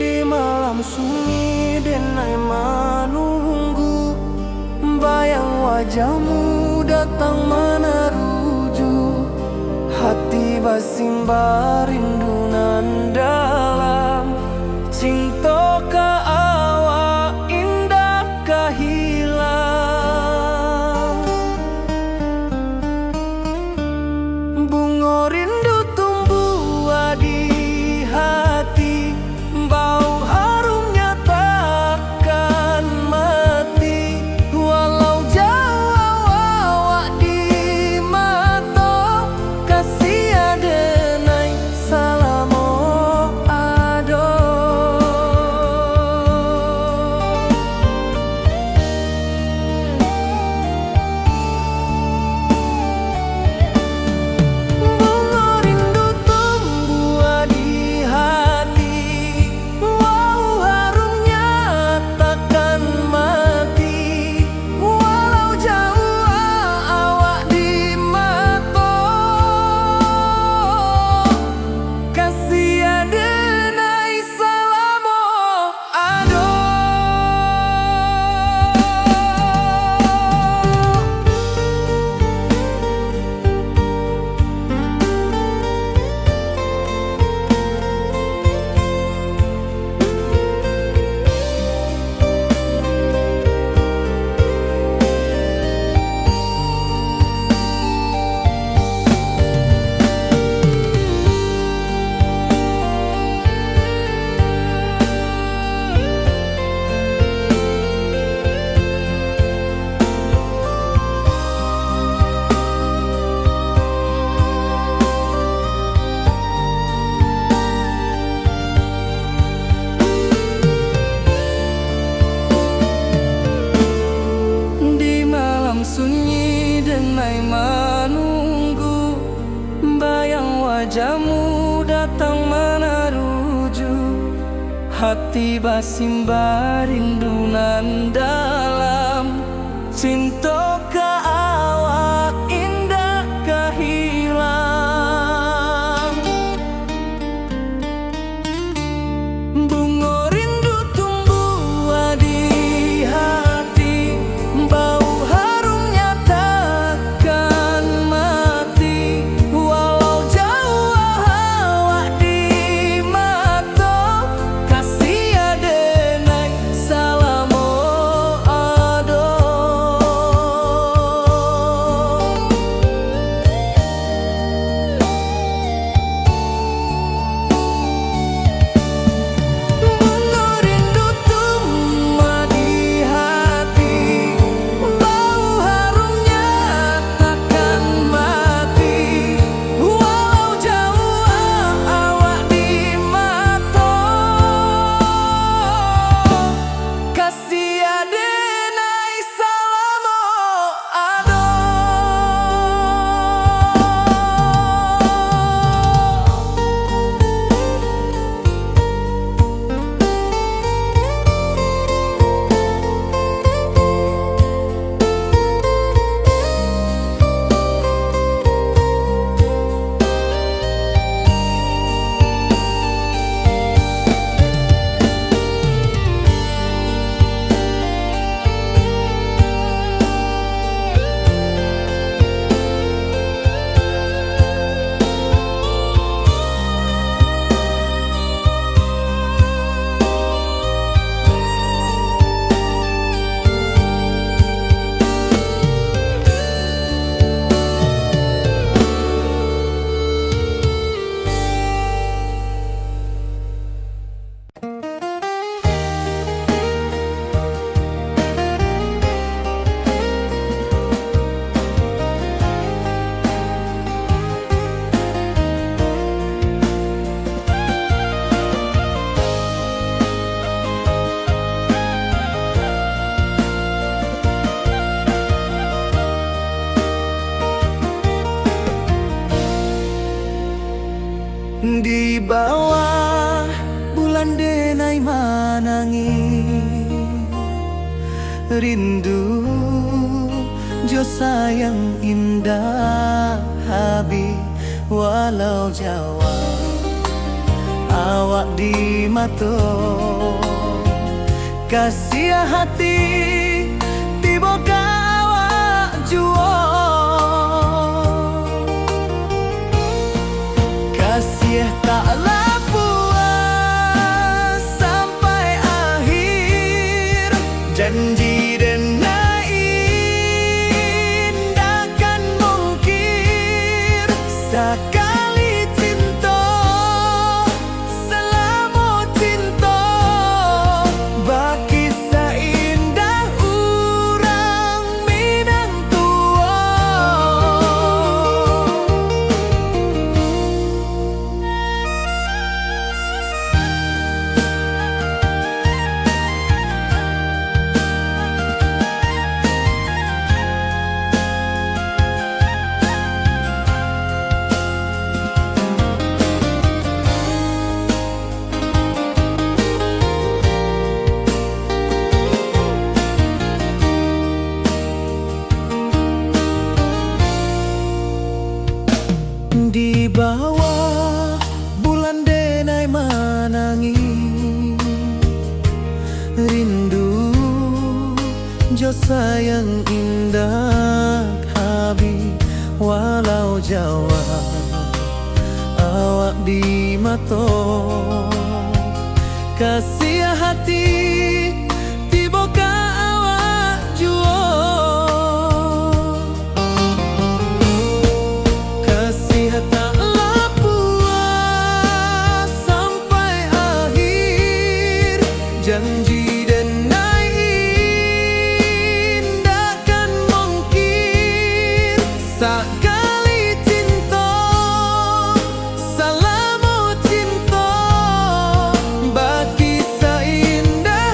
Di malam sunyi denai manunggu, bayang wajahmu datang meneruju, hati basimba rindu nan dalam, cinta ka awak indah ka hilang. Bunga rindu tumbuh di hati, bau harumnya takkan mati, walau jauh awak di mata, kasih denai salam. wajahmu datang meneruju, hati basimba rindunan dalam cinta ke awak indah kehilang. Bunga rindu tumbuh di hati, bau harumnya takkan mati. Walau jauh awak di mata, kasih adenai salamo ado. Bunga rindu tumbuh di hati, bau harumnya takkan mati. Walau jauh awak di mata, kasih adenai salamo ado. Di bawah bulan denai manangi, rindu jo sayang indah habi. Walau jawa awak di mata, kasih hati tiba ka awak jua. Kasih taklah puas sampai akhir, janji denai takkan mungkir. Sekali cinta selama cinta, baki seindah urang minang tua. Di bawah bulan denai manangi, rindu jo sayang indah habi. Walau jawa awak di mata, kasih hati tiba ka awak jua. Kasih taklah puas sampai akhir, janji denai takkan mungkir. Sekali cinta selama cinta, baki seindah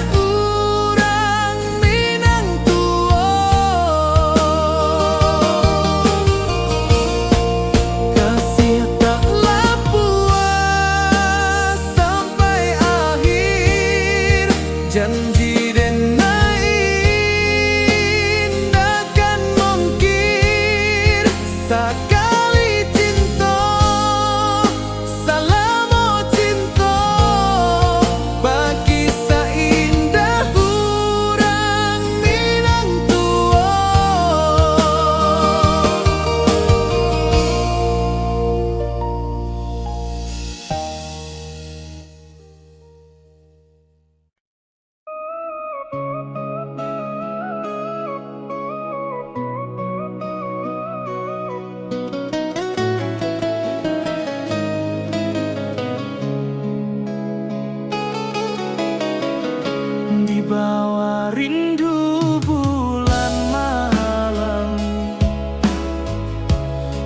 rindu bulan malam.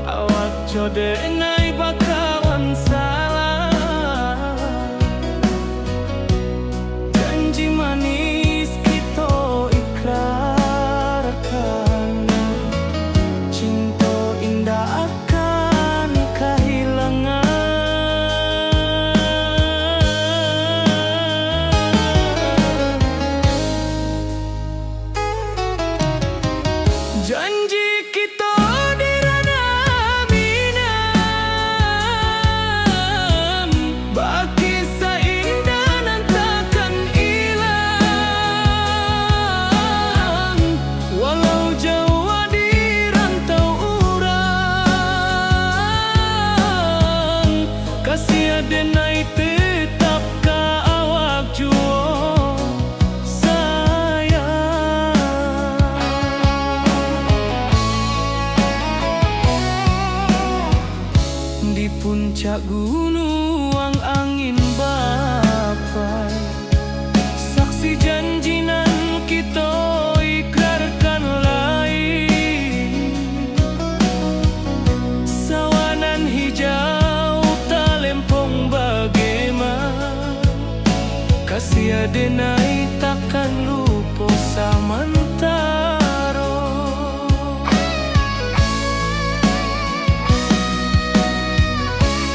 Awak jode nai bakawan salah. Janji manis kita ikrarkan, cinta indah akan kehilangan. Janji kita di ranah minam, baki seindah nan takkan hilang. Walau jauh di rantau urang, kasih adenai tetap ka awak juo sayang. Di puncak gunung angin bapai, saksi janji nan kita ikrarkan lain. Sawanan hijau talempong bagaimana, kasih adenai takkan lupa samantara.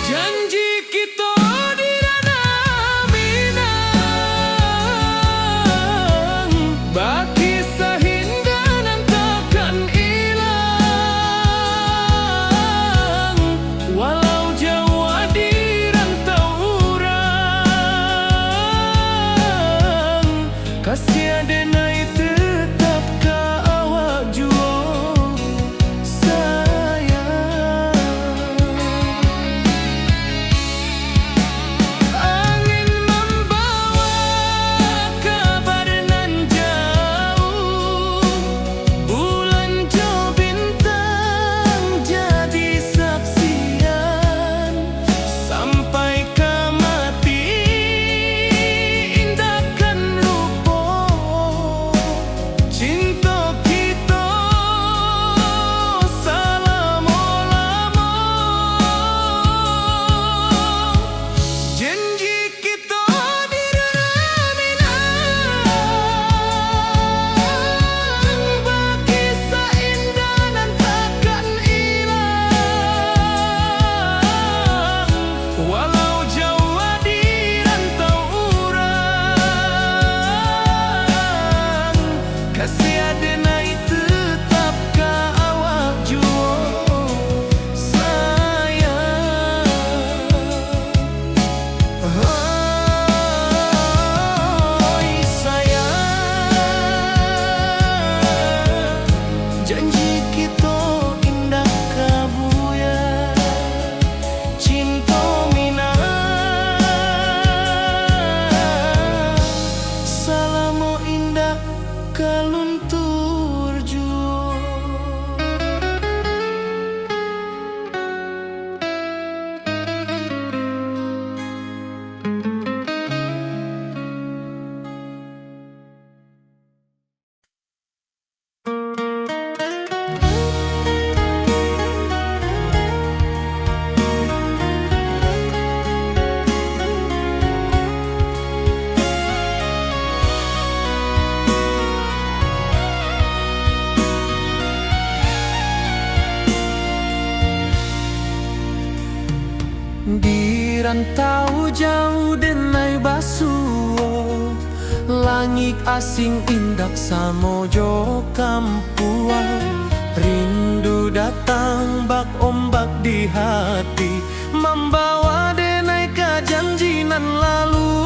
Janji kita di ranah minang, baki sahindah nan takkan hilang. Walau jauh di rantau urang, kasih adenai tetap ka awak juo sayang. Angin membawa kabar nan jauh, bulan jo bintang jadi saksian. Sampai ke mati indahkan lupa, cinta kita selama-lama. Janji kita di ranah minang, baki seindah nan takkan hilang. Walau jauh di rantau urang, kasih adenai tetap ka awak juo sayang. Oi sayang, janji kita indah kabuya, cinta minang, salamo indah kaluntur juo. Di rantau jauh denai basuo, langit asing indak samojo kampuan. Rindu datang bak ombak di hati, membawa denai ke janji nan lalu.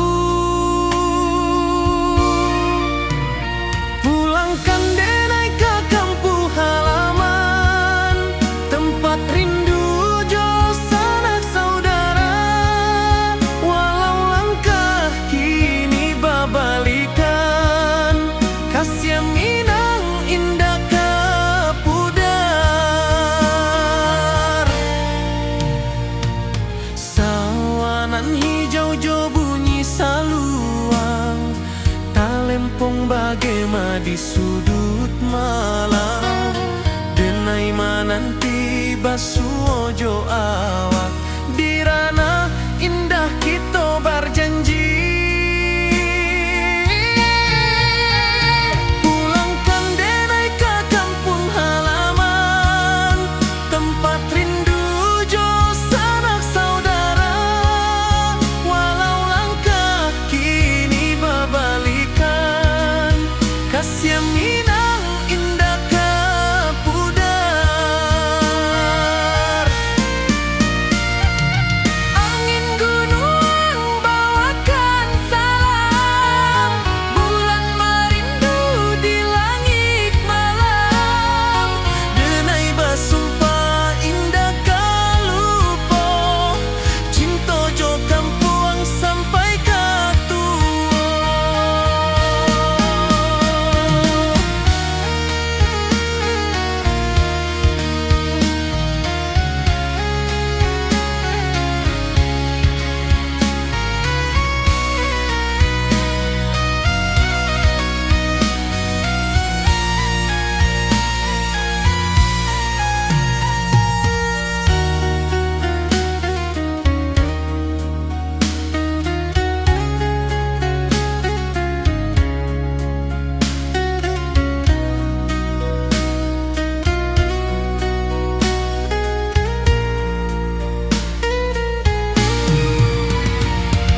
Pulangkan denai ke kampung halaman, tempat rindu jo sanak saudara. Walau langkah kini babalikan, kasih minang indah ka pudar. Sawanan hijau jo bunyi saluang, talem kampung bagema di sudut malam. Denai mananti basu ojo awak di ranah indah kita berjanji. Pulangkan denai ke kampung halaman, tempat rindu jo sanak saudara. Walau langkah kini berbalikan, kasih Minang indah ke pudar. Angin gunung bawakan salam, bulan merindu di langit malam. Denai basumpah indah kalupo, cinta jo kampung sampai ke tua.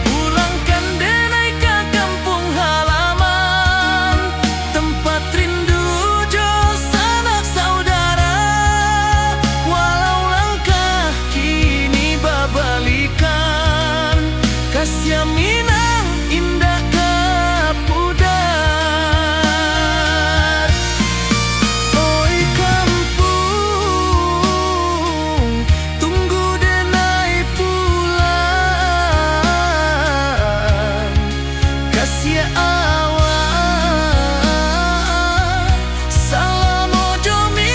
Pulangkan denai ke kampung halaman, tempat rindu jo sanak saudara. Walau langkah kini berbalikan, kasih Minang indah ke pudar. Oi kampung, tunggu denai pulang. Kasih awak salam ojo Minang.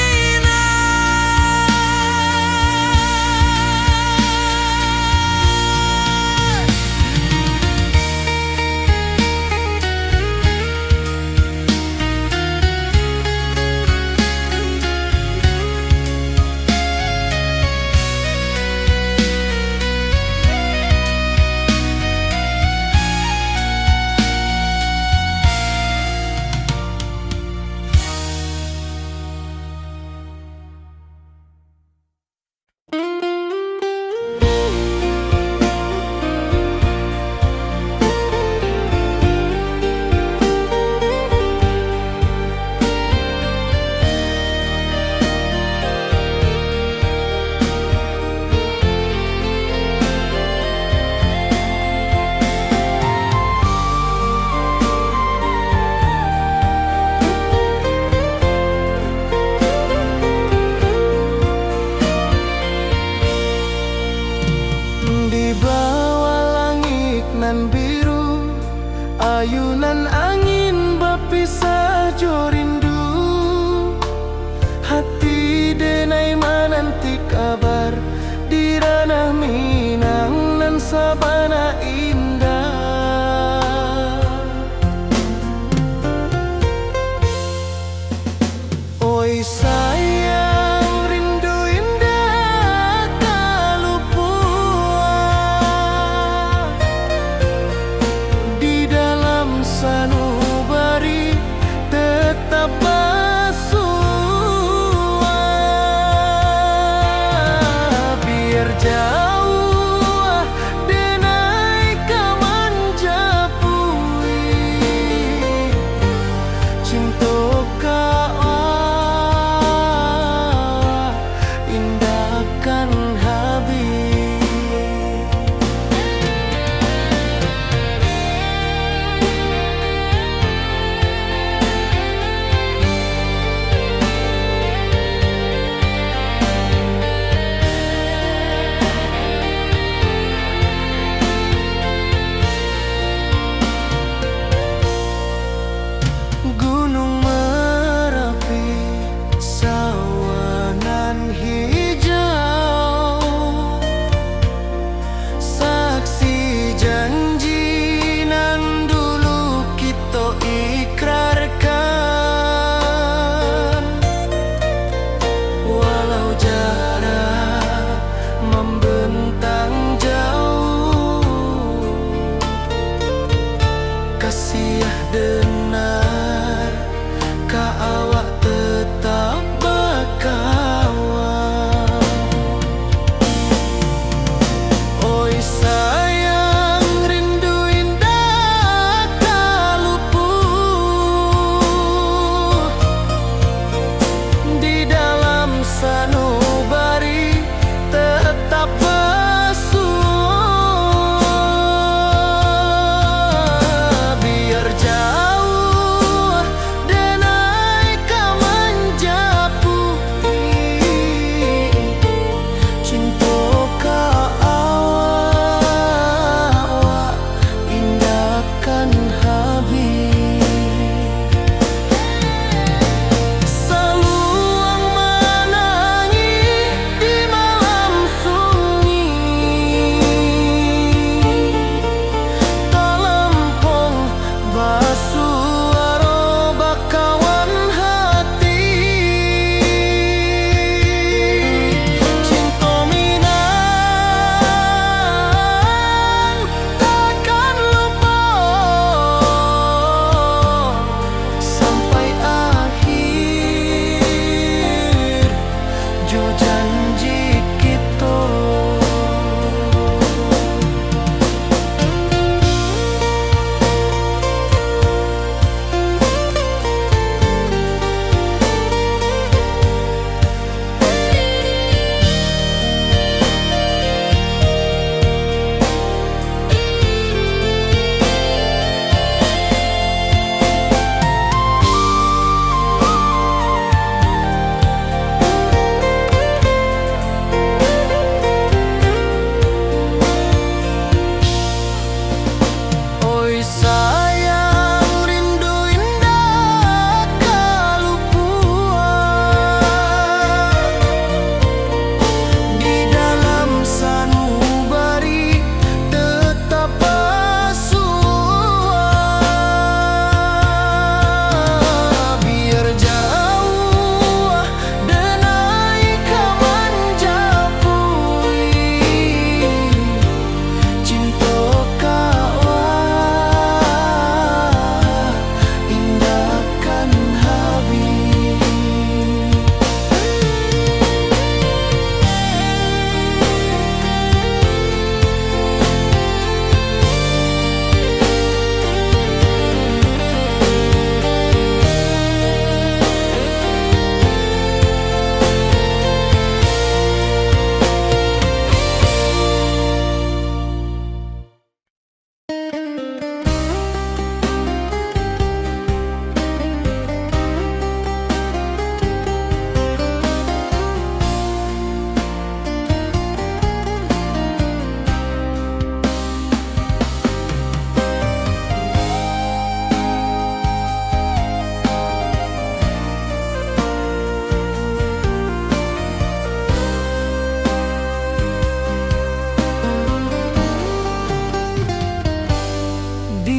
Di bawah langit nan biru, ayunan angin berpisah jo rindu. Hati denai mananti kabar di ranah Minang nan sabana indah. Oi sayang, rindu indah kalupua di dalam sanubari tetap bersua. Biar jauh denai kamu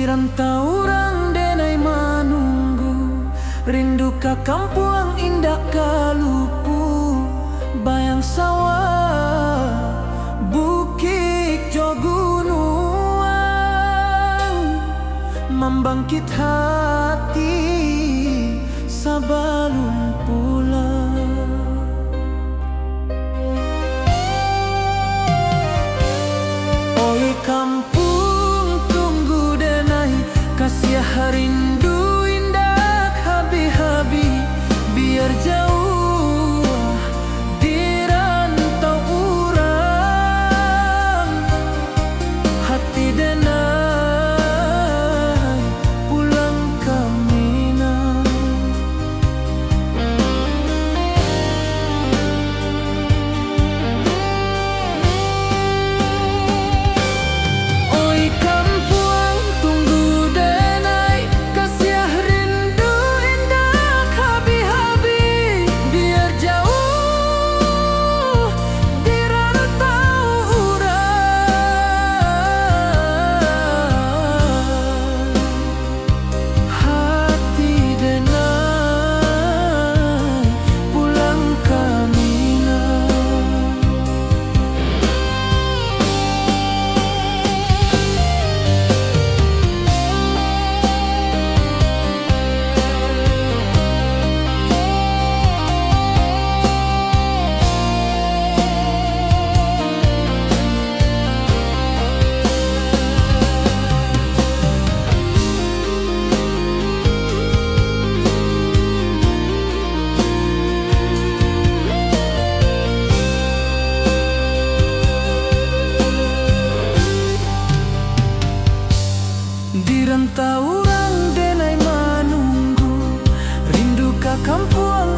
rantau orang denai manunggu, rindu ka kampung indah kalupu, bayang sawah, bukit jo gunung, membangkit hati sebelum pulang. Oi kampung tunggu denai, kasih rindu indah habi-habi, biar jauh di rantau urang, hati denai pulang ke Minang. Oi kampung tunggu denai, kasih rindu indah habi-habi, biar jauh di rantau urang, hati denai pulang ke Minang. Di rantau orang denai manunggu, rindu ka kampung